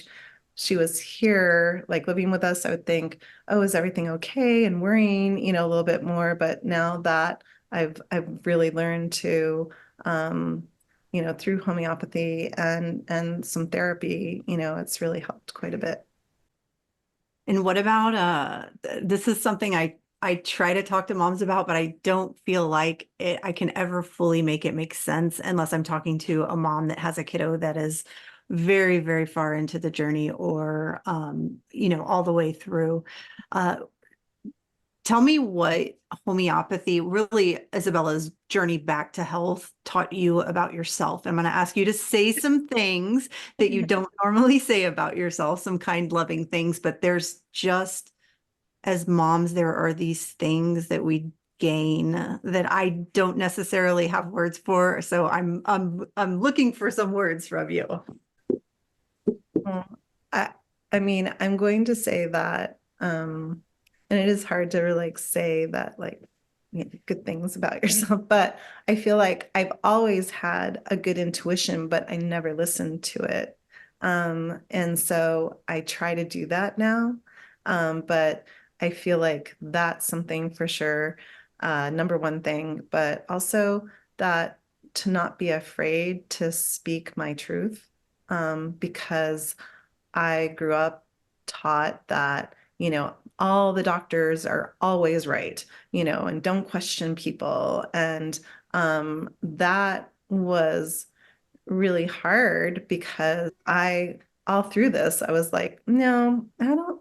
she was here, like living with us, I would think, oh, is everything okay? And worrying, a little bit more. But now that I've really learned to, through homeopathy and some therapy, it's really helped quite a bit. And what about this is something I try to talk to moms about, but I don't feel like I can ever fully make it make sense unless I'm talking to a mom that has a kiddo that is very, very far into the journey or all the way through. Tell me what homeopathy, really Isabella's journey back to health, taught you about yourself. I'm going to ask you to say some things that you don't normally say about yourself, some kind, loving things, but there's just, as moms, there are these things that we gain that I don't necessarily have words for. So I'm looking for some words from you. Well, I mean, I'm going to say that, and it is hard to like say that like good things about yourself, but I feel like I've always had a good intuition, but I never listened to it. And so I try to do that now. But I feel like that's something for sure, number one thing, but also that to not be afraid to speak my truth, because I grew up taught that, all the doctors are always right, and don't question people. And that was really hard because all through this, I was like, no, I don't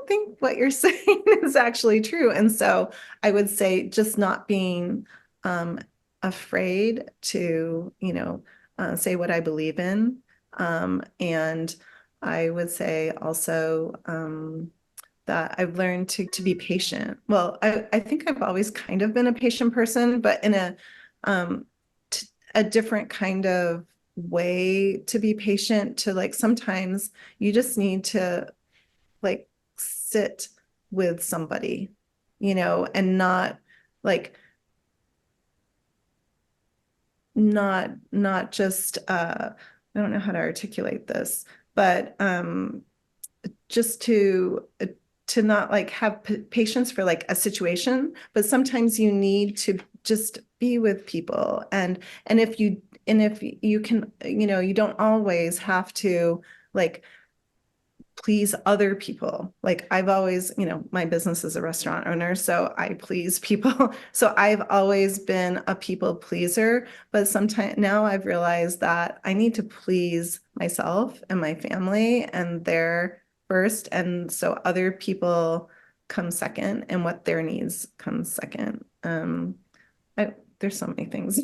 think what you're saying is actually true. And so I would say just not being afraid to, say what I believe in. And I would say also that I've learned to be patient. Well, I think I've always kind of been a patient person, but in um, a different kind of way to be patient, to like sometimes you just need to like sit with somebody, and not like not just I don't know how to articulate this, but just to not like have patience for like a situation, but sometimes you need to just be with people. And if you can, you don't always have to like please other people. Like I've always, my business is a restaurant owner, so I please people. So I've always been a people pleaser, but sometimes now I've realized that I need to please myself and my family, and they're first. And so other people come second, and what their needs come second. there's so many things.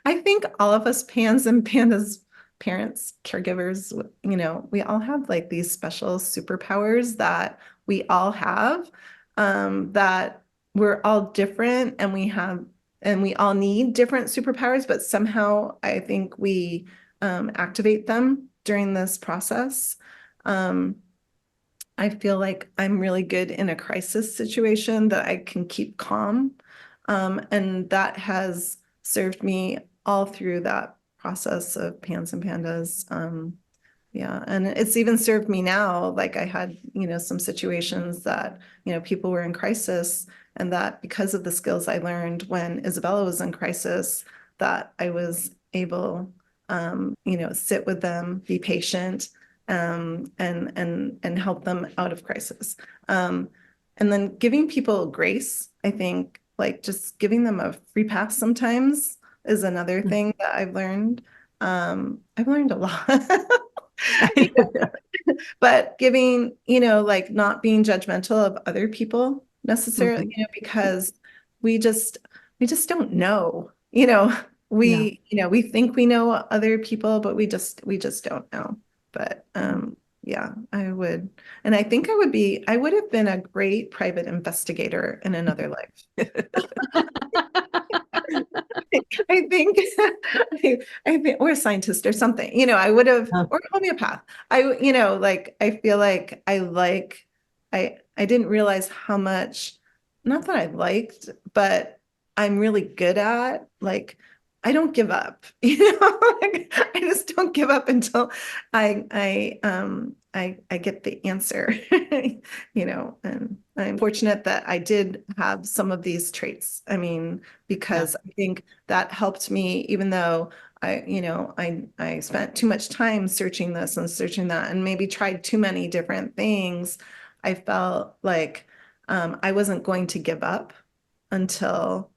I think all of us pans and pandas, parents, caregivers, you know, we all have like these special superpowers that we all have, that we're all different and we all need different superpowers, but somehow I think we activate them during this process. I feel like I'm really good in a crisis situation, that I can keep calm. And that has served me all through that process of Pans and Pandas. Yeah, and it's even served me now. Like I had, you know, some situations that, you know, people were in crisis, and that because of the skills I learned when Isabella was in crisis, that I was able, you know, sit with them, be patient, and help them out of crisis. And then giving people grace, I think, like just giving them a free pass sometimes is another thing that I've learned. I've learned a lot. But giving, you know, like not being judgmental of other people necessarily, you know, because we just don't know, you know, you know, we think we know other people, but we just don't know. But yeah, I would, and I think I would have been a great private investigator in another life. I think, I think, or a scientist or something, you know, I would have, or a homeopath. You know, like, I feel like I didn't realize how much, not that I liked, but I'm really good at, like, I don't give up, you know, like, I just don't give up until I get the answer, you know, and I'm fortunate that I did have some of these traits. I mean, because I think that helped me, even though you know, I spent too much time searching this and searching that and maybe tried too many different things. I felt like I wasn't going to give up until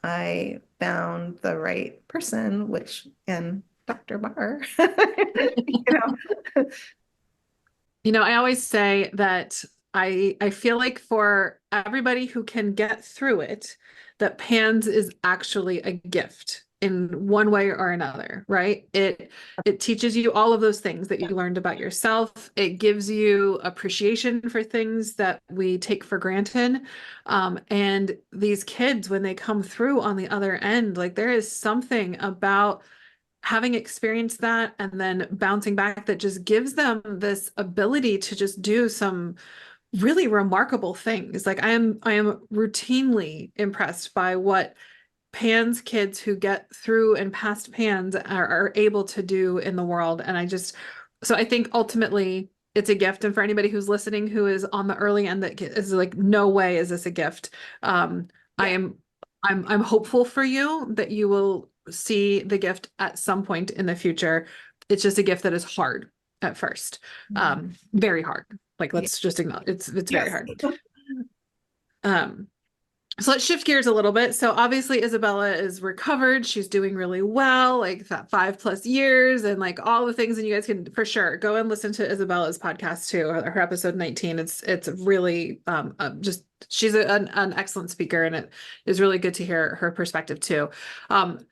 I found the right person, which, and Dr. Barr, you know. You know, I always say that I feel like for everybody who can get through it, that PANS is actually a gift in one way or another, right? It teaches you all of those things that you learned about yourself. It gives you appreciation for things that we take for granted. And these kids, when they come through on the other end, like there is something about having experienced that and then bouncing back that just gives them this ability to just do some really remarkable things. Like I am routinely impressed by what PANS kids who get through and past PANS are able to do in the world. And so I think ultimately it's a gift. And for anybody who's listening who is on the early end that is like, no way is this a gift. I'm hopeful for you that you will see the gift at some point in the future. It's just a gift that is hard at first. Very hard. Like let's just acknowledge it's very hard. So let's shift gears a little bit. So obviously Isabella is recovered. She's doing really well, like that 5+ years and like all the things. And you guys can for sure go and listen to Isabella's podcast too, or her episode 19. It's really just, she's an excellent speaker, and it is really good to hear her perspective too.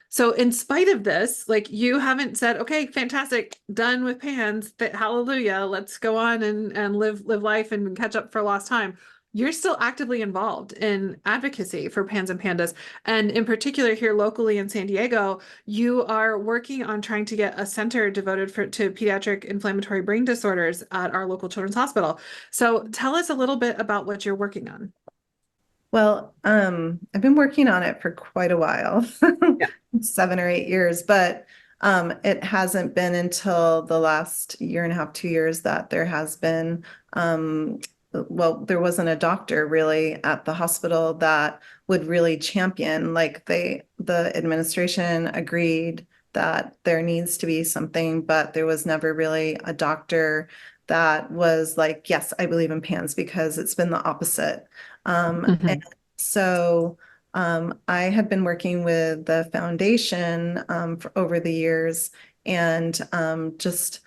So in spite of this, like you haven't said, okay, fantastic, done with PANS, hallelujah, let's go on and live life and catch up for lost time. You're still actively involved in advocacy for PANS and Pandas. And in particular here locally in San Diego, you are working on trying to get a center devoted to pediatric inflammatory brain disorders at our local children's hospital. So tell us a little bit about what you're working on. Well, I've been working on it for quite a while, 7 or 8 years, but it hasn't been until the last 1.5, 2 years that there has been well, there wasn't a doctor really at the hospital that would really champion, like the administration agreed that there needs to be something, but there was never really a doctor that was like, yes, I believe in PANS, because it's been the opposite. And so I had been working with the foundation for over the years, and just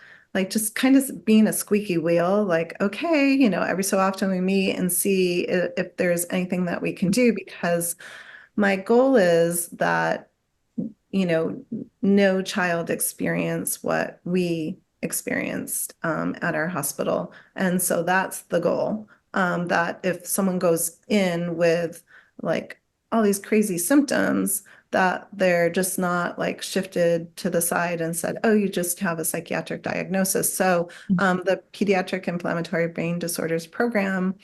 kind of being a squeaky wheel, like, okay, you know, every so often we meet and see if there's anything that we can do, because my goal is that, no child experience what we experienced at our hospital. And so that's the goal. That if someone goes in with like all these crazy symptoms, that they're just not like shifted to the side and said, oh, you just have a psychiatric diagnosis. So the Pediatric Inflammatory Brain Disorders program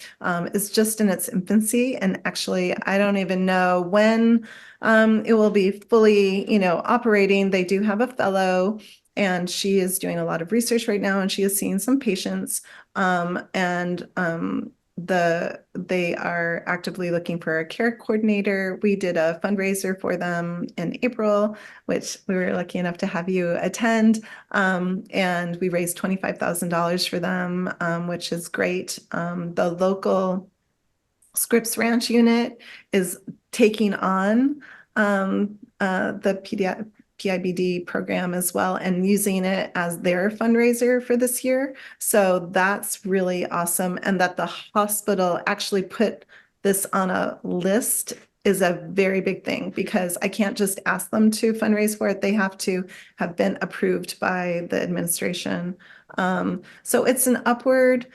is just in its infancy. And actually, I don't even know when it will be fully, operating. They do have a fellow, and she is doing a lot of research right now, and she is seeing some patients. They are actively looking for a care coordinator. We did a fundraiser for them in April, which we were lucky enough to have you attend. And we raised $25,000 for them, which is great. The local Scripps Ranch unit is taking on the PIBD program as well and using it as their fundraiser for this year. So that's really awesome. And that the hospital actually put this on a list is a very big thing, because I can't just ask them to fundraise for it. They have to have been approved by the administration. So it's an upward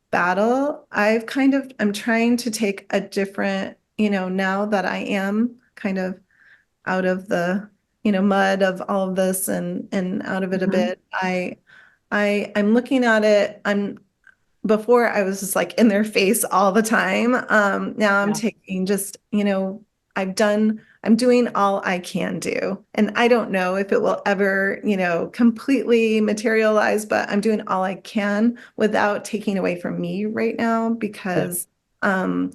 battle. I'm trying to take a different, now that I am kind of out of the, mud of all of this and out of it a bit. I'm looking at it. Before I was just like in their face all the time. Now I'm taking just, I'm doing all I can do. And I don't know if it will ever, completely materialize, but I'm doing all I can without taking away from me right now, because I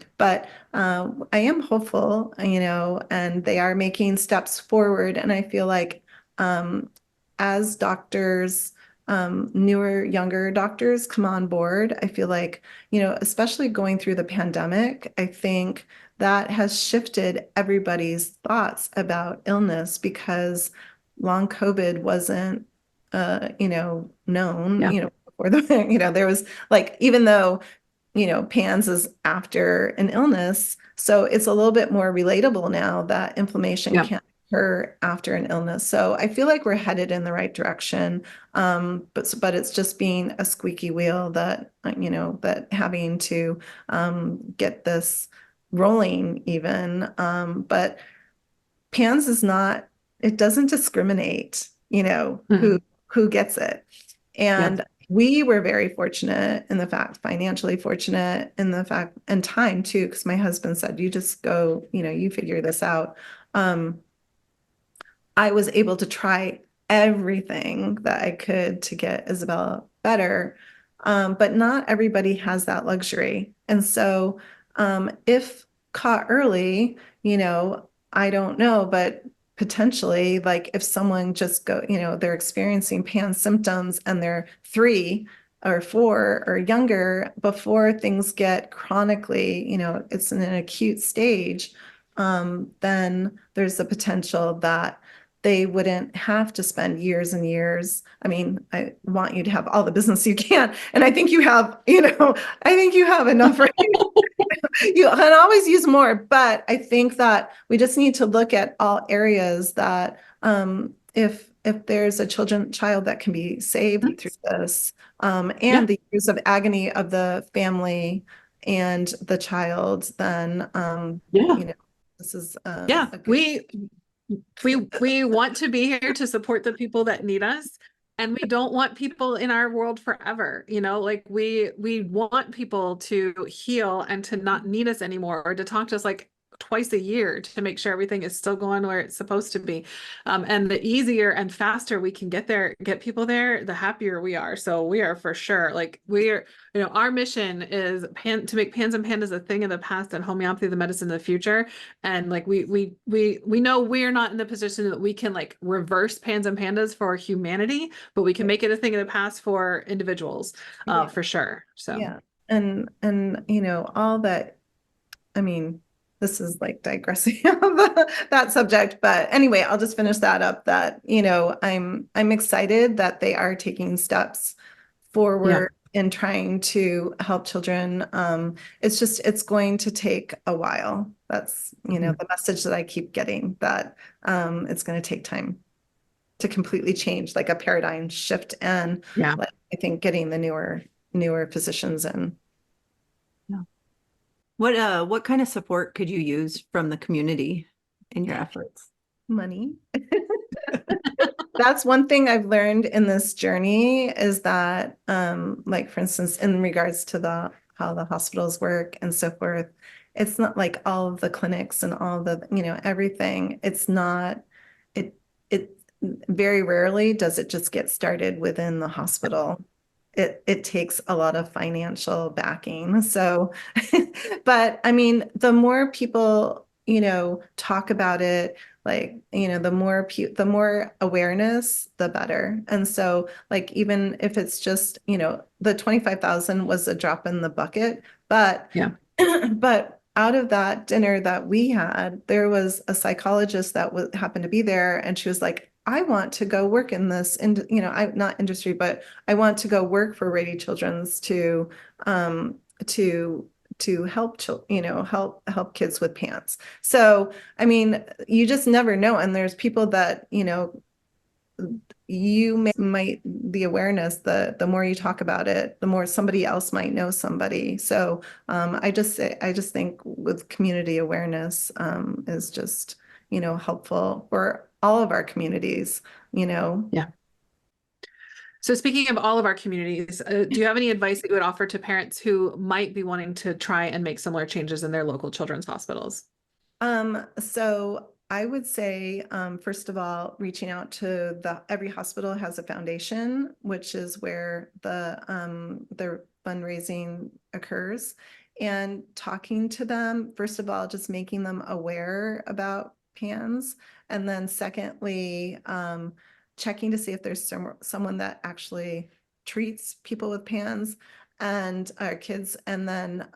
am hopeful, and they are making steps forward. And I feel like as doctors, newer, younger doctors come on board, I feel like, especially going through the pandemic, I think that has shifted everybody's thoughts about illness, because long COVID wasn't, known, before the, there was like, even though, PANS is after an illness, so it's a little bit more relatable now that inflammation can occur after an illness. So I feel like we're headed in the right direction. But it's just being a squeaky wheel that, that having to get this rolling even. But PANS is not, it doesn't discriminate, who gets it. And we were very fortunate in the fact, financially fortunate in the fact, and time too, because my husband said, you just go, you figure this out. I was able to try everything that I could to get Isabella better. But not everybody has that luxury. And so if caught early, I don't know, but potentially, like if someone just they're experiencing PANS symptoms and they're 3 or 4 or younger, before things get chronically, it's in an acute stage, then there's the potential that they wouldn't have to spend years and years. I mean, I want you to have all the business you can. And I think you have, I think you have enough, right? You can always use more, but I think that we just need to look at all areas that if there's a child that can be saved through this, and the years of agony of the family and the child, then this is we want to be here to support the people that need us. And we don't want people in our world forever, like we want people to heal and to not need us anymore, or to talk to us like twice a year to make sure everything is still going where it's supposed to be. And the easier and faster we can get people there, the happier we are. So we are for sure, like our mission is to make PANS and PANDAS a thing of the past and homeopathy the medicine of the future. And like we know we're not in the position that we can like reverse PANS and PANDAS for humanity, but we can make it a thing of the past for individuals, for sure. So and all that. I mean, this is like digressing on that subject, but anyway, I'll just finish that up. That I'm excited that they are taking steps forward in trying to help children. It's going to take a while. That's, Mhm. the message that I keep getting, that it's going to take time to completely change, like a paradigm shift. And Yeah. like, I think getting the newer physicians in. Yeah. What kind of support could you use from the community in your efforts? Money. That's one thing I've learned in this journey, is that, like, for instance, in regards to how the hospitals work and so forth, it's not like all of the clinics and all the, everything. It's not, it very rarely does it just get started within the hospital. It takes a lot of financial backing. So, but I mean, the more people, talk about it, like, the more awareness, the better. And so, like, even if it's just, the 25,000 was a drop in the bucket, but Yeah. but out of that dinner that we had, there was a psychologist that happened to be there, and she was like, I want to go work in this, I not industry, but I want to go work for Rady Children's um, to help help kids with pants. So, I mean, you just never know. And there's people that, might, the awareness, the more you talk about it, the more somebody else might know somebody. So I just think with community awareness is just, helpful for all of our communities, Yeah. So speaking of all of our communities, do you have any advice that you would offer to parents who might be wanting to try and make similar changes in their local children's hospitals? So I would say, first of all, reaching out to every hospital has a foundation, which is where the fundraising occurs, and talking to them, first of all, just making them aware about PANS. And then secondly, checking to see if there's someone that actually treats people with PANS and our kids, and then,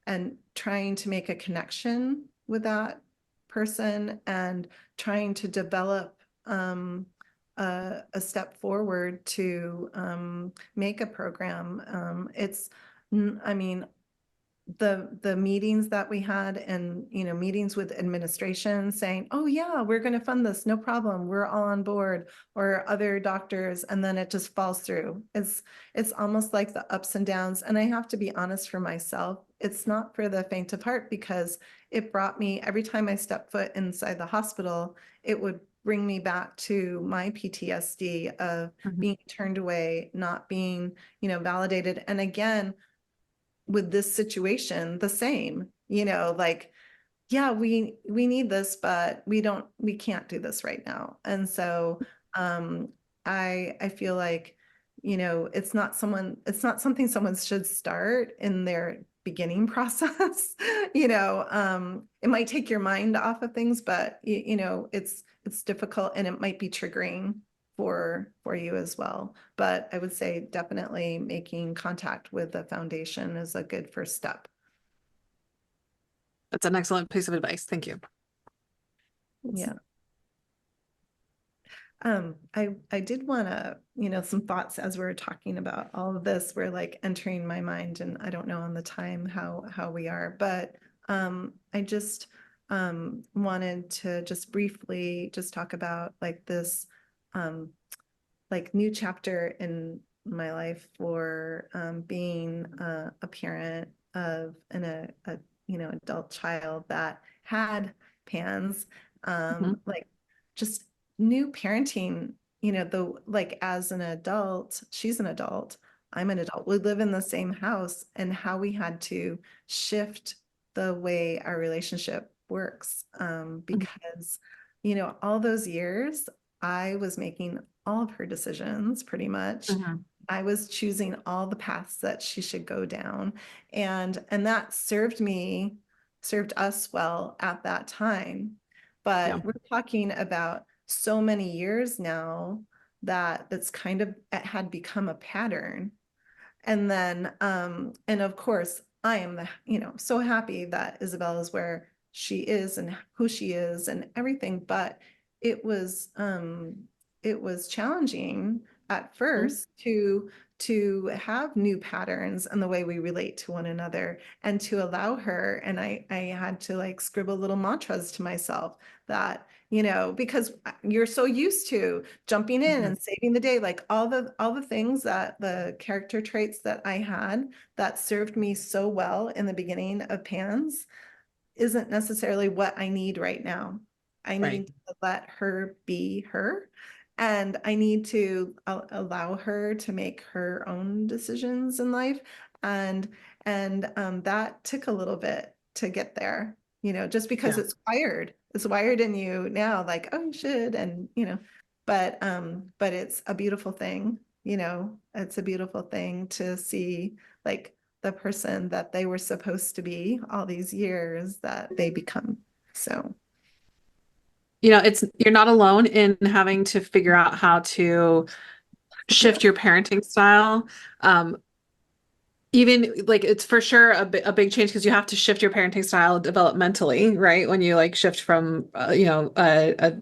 and trying to make a connection with that person, and trying to develop a step forward to make a program. I mean, the meetings that we had, and meetings with administration saying, oh yeah, we're going to fund this, no problem, we're all on board, or other doctors, and then it just falls through. It's almost like the ups and downs. And I have to be honest, for myself, it's not for the faint of heart, because it brought me, every time I stepped foot inside the hospital, it would bring me back to my PTSD of being turned away, not being validated. And again, with this situation, the same, like, yeah, we need this, but we can't do this right now. And so I feel like, it's not something someone should start in their beginning process. It might take your mind off of things, but it's difficult, and it might be triggering for you as well. But I would say definitely making contact with the foundation is a good first step. That's an excellent piece of advice. Thank you. Yeah. I did want to, some thoughts as we are talking about all of this were like entering my mind, and I don't know on the time how we are, but I just wanted to just briefly just talk about like this like new chapter in my life for being a parent of a adult child that had PANS, like just new parenting, like as an adult, she's an adult, I'm an adult, we live in the same house, and how we had to shift the way our relationship works, because all those years I was making all of her decisions pretty much. I was choosing all the paths that she should go down. And that served us well at that time. Yeah. But we're talking about so many years now that it's kind of, it had become a pattern. And then, and of course, I am so happy that Isabella is where she is and who she is and everything. But it was challenging at first to have new patterns in the way we relate to one another, and to allow her. And I had to like scribble little mantras to myself that, because you're so used to jumping in and saving the day, like all the things that the character traits that I had that served me so well in the beginning of Pans isn't necessarily what I need right now. I Right. need to let her be her, and I need to allow her to make her own decisions in life. And that took a little bit to get there, just because Yeah. it's wired in you now, like, oh, you should, and but it's a beautiful thing, it's a beautiful thing to see, like, the person that they were supposed to be all these years that they become. So You're not alone in having to figure out how to shift your parenting style. Even like it's for sure a big change because you have to shift your parenting style developmentally, right? When you like shift from a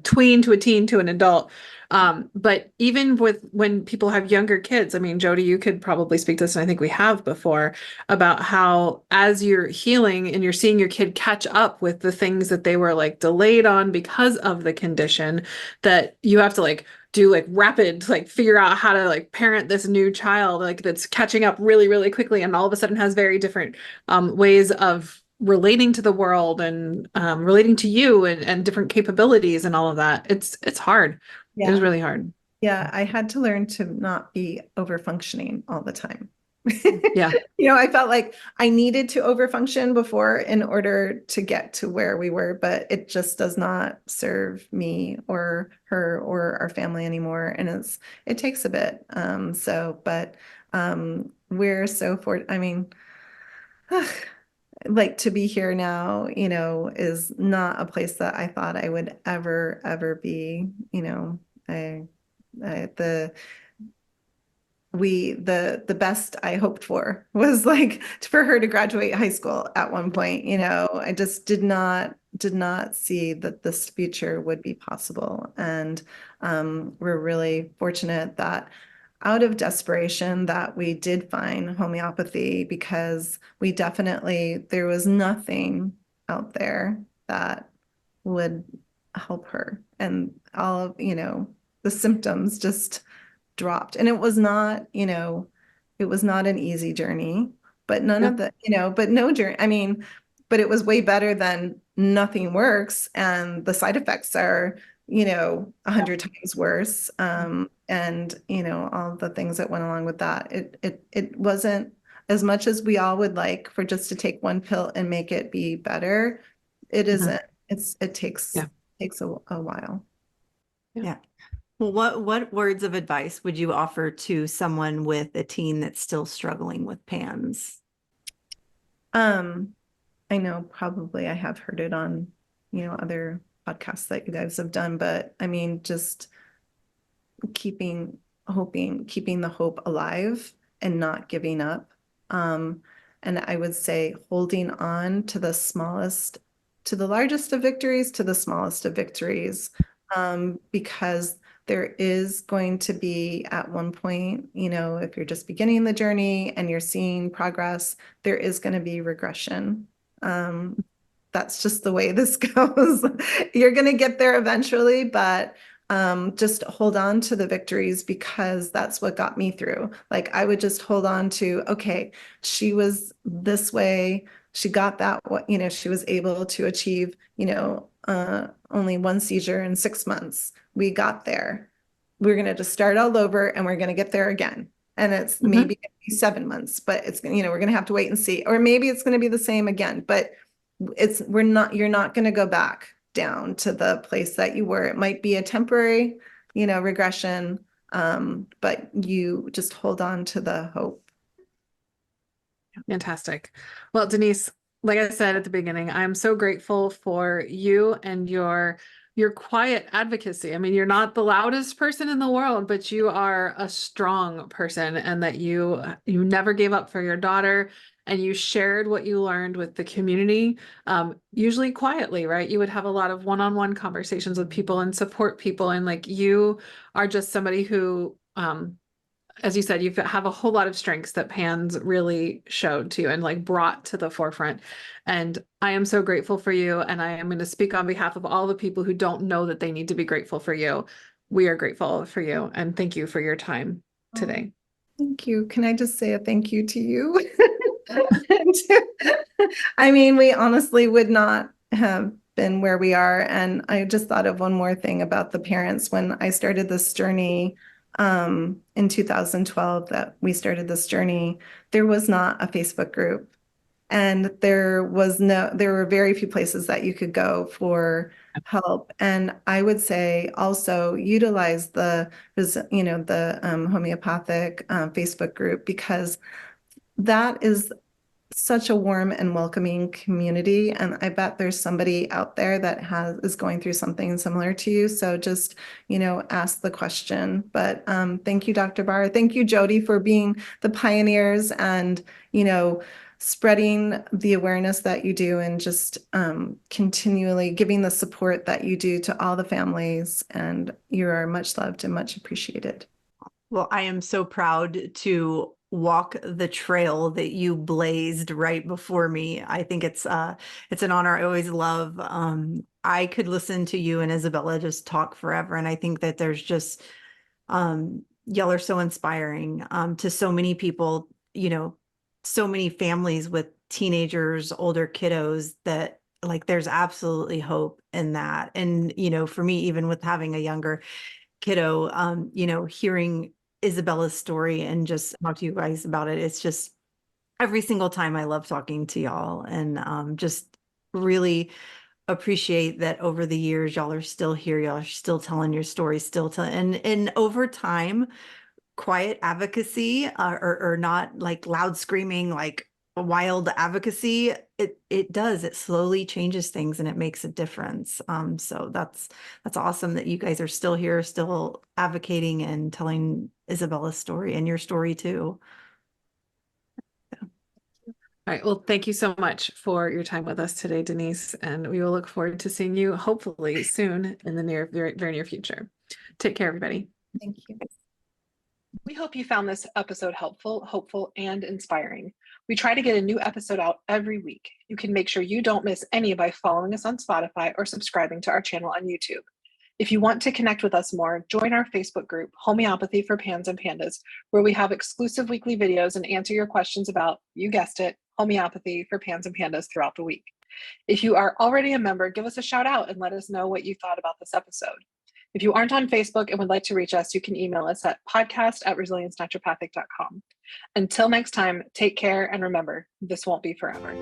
tween to a teen to an adult. But even with when people have younger kids, I mean, Jody, you could probably speak to this, and I think we have before, about how as you're healing and you're seeing your kid catch up with the things that they were like delayed on because of the condition, that you have to like do like rapid, like figure out how to like parent this new child, like that's catching up really, really quickly, and all of a sudden has very different ways of relating to the world and relating to you and different capabilities and all of that. It's hard. It was yeah, really hard. yeah, I had to learn to not be over functioning all the time. Yeah. I felt like I needed to overfunction before in order to get to where we were, but it just does not serve me or her or our family anymore. And it takes a bit. But we're so I mean, like, to be here now, is not a place that I thought I would ever be. I, the the best I hoped for was like for her to graduate high school at one point. I just did not see that this future would be possible. And we're really fortunate that out of desperation that we did find homeopathy, because there was nothing out there that would help her. And all of, the symptoms just dropped. And it was not an easy journey, but none Yeah. of the, but no journey. I mean, but it was way better than nothing works. And the side effects are, 100 times worse. And, all the things that went along with that. It wasn't as much as we all would like for just to take one pill and make it be better. It Mhm. isn't. It takes, Yeah. a while. Yeah. Well, what words of advice would you offer to someone with a teen that's still struggling with PANS? I know probably I have heard it on, other podcasts that you guys have done, but I mean, just keeping keeping the hope alive and not giving up. And I would say holding on to to the largest of victories, to the smallest of victories, because there is going to be at one point, if you're just beginning the journey and you're seeing progress, there is going to be regression. That's just the way this goes. You're going to get there eventually, but just hold on to the victories, because that's what got me through. Like, I would just hold on to, okay, she was this way. She got that, she was able to achieve, only one seizure in 6 months. We got there. We're going to just start all over, and we're going to get there again. And it's Mhm. maybe 7 months, but it's, we're going to have to wait and see, or maybe it's going to be the same again, but you're not going to go back down to the place that you were. It might be a temporary, regression, but you just hold on to the hope. Fantastic. Well, Denise, like I said at the beginning, I'm so grateful for you and your quiet advocacy. I mean, you're not the loudest person in the world, but you are a strong person, and that you never gave up for your daughter, and you shared what you learned with the community, usually quietly, right? You would have a lot of one-on-one conversations with people and support people, and like you are just somebody who as you said, you have a whole lot of strengths that Pans really showed to you and like brought to the forefront. And I am so grateful for you. And I am going to speak on behalf of all the people who don't know that they need to be grateful for you. We are grateful for you. And thank you for your time today. Thank you. Can I just say a thank you to you? I mean, we honestly would not have been where we are. And I just thought of one more thing about the parents. When I started this journey in 2012, that we started this journey, there was not a Facebook group. And there were very few places that you could go for help. And I would say also utilize the homeopathic Facebook group, because that is such a warm and welcoming community. And I bet there's somebody out there that is going through something similar to you. So just, ask the question. But thank you, Dr. Barr. Thank you, Jody, for being the pioneers and, spreading the awareness that you do, and just continually giving the support that you do to all the families. And you are much loved and much appreciated. Well, I am so proud to walk the trail that you blazed right before me. I think it's an honor. I always love, I could listen to you and Isabella just talk forever. And I think that there's just, y'all are so inspiring, to so many people, so many families with teenagers, older kiddos, that like, there's absolutely hope in that. And, for me, even with having a younger kiddo, hearing Isabella's story and just talk to you guys about it, it's just every single time I love talking to y'all, and just really appreciate that over the years y'all are still here, y'all are still telling your story, still telling, and over time, quiet advocacy, or not like loud screaming, like wild advocacy, it slowly changes things and it makes a difference. So that's awesome that you guys are still here, still advocating and telling Isabella's story and your story too. All right. Well, thank you so much for your time with us today, Denise, and we will look forward to seeing you hopefully soon in the very, very near future. Take care, everybody. Thank you. We hope you found this episode helpful, hopeful, and inspiring. We try to get a new episode out every week. You can make sure you don't miss any by following us on Spotify or subscribing to our channel on YouTube. If you want to connect with us more, join our Facebook group, Homeopathy for Pans and Pandas, where we have exclusive weekly videos and answer your questions about, you guessed it, homeopathy for pans and pandas throughout the week. If you are already a member, give us a shout out and let us know what you thought about this episode. If you aren't on Facebook and would like to reach us, you can email us at podcast@resiliencenaturopathic.com. Until next time, take care, and remember, this won't be forever.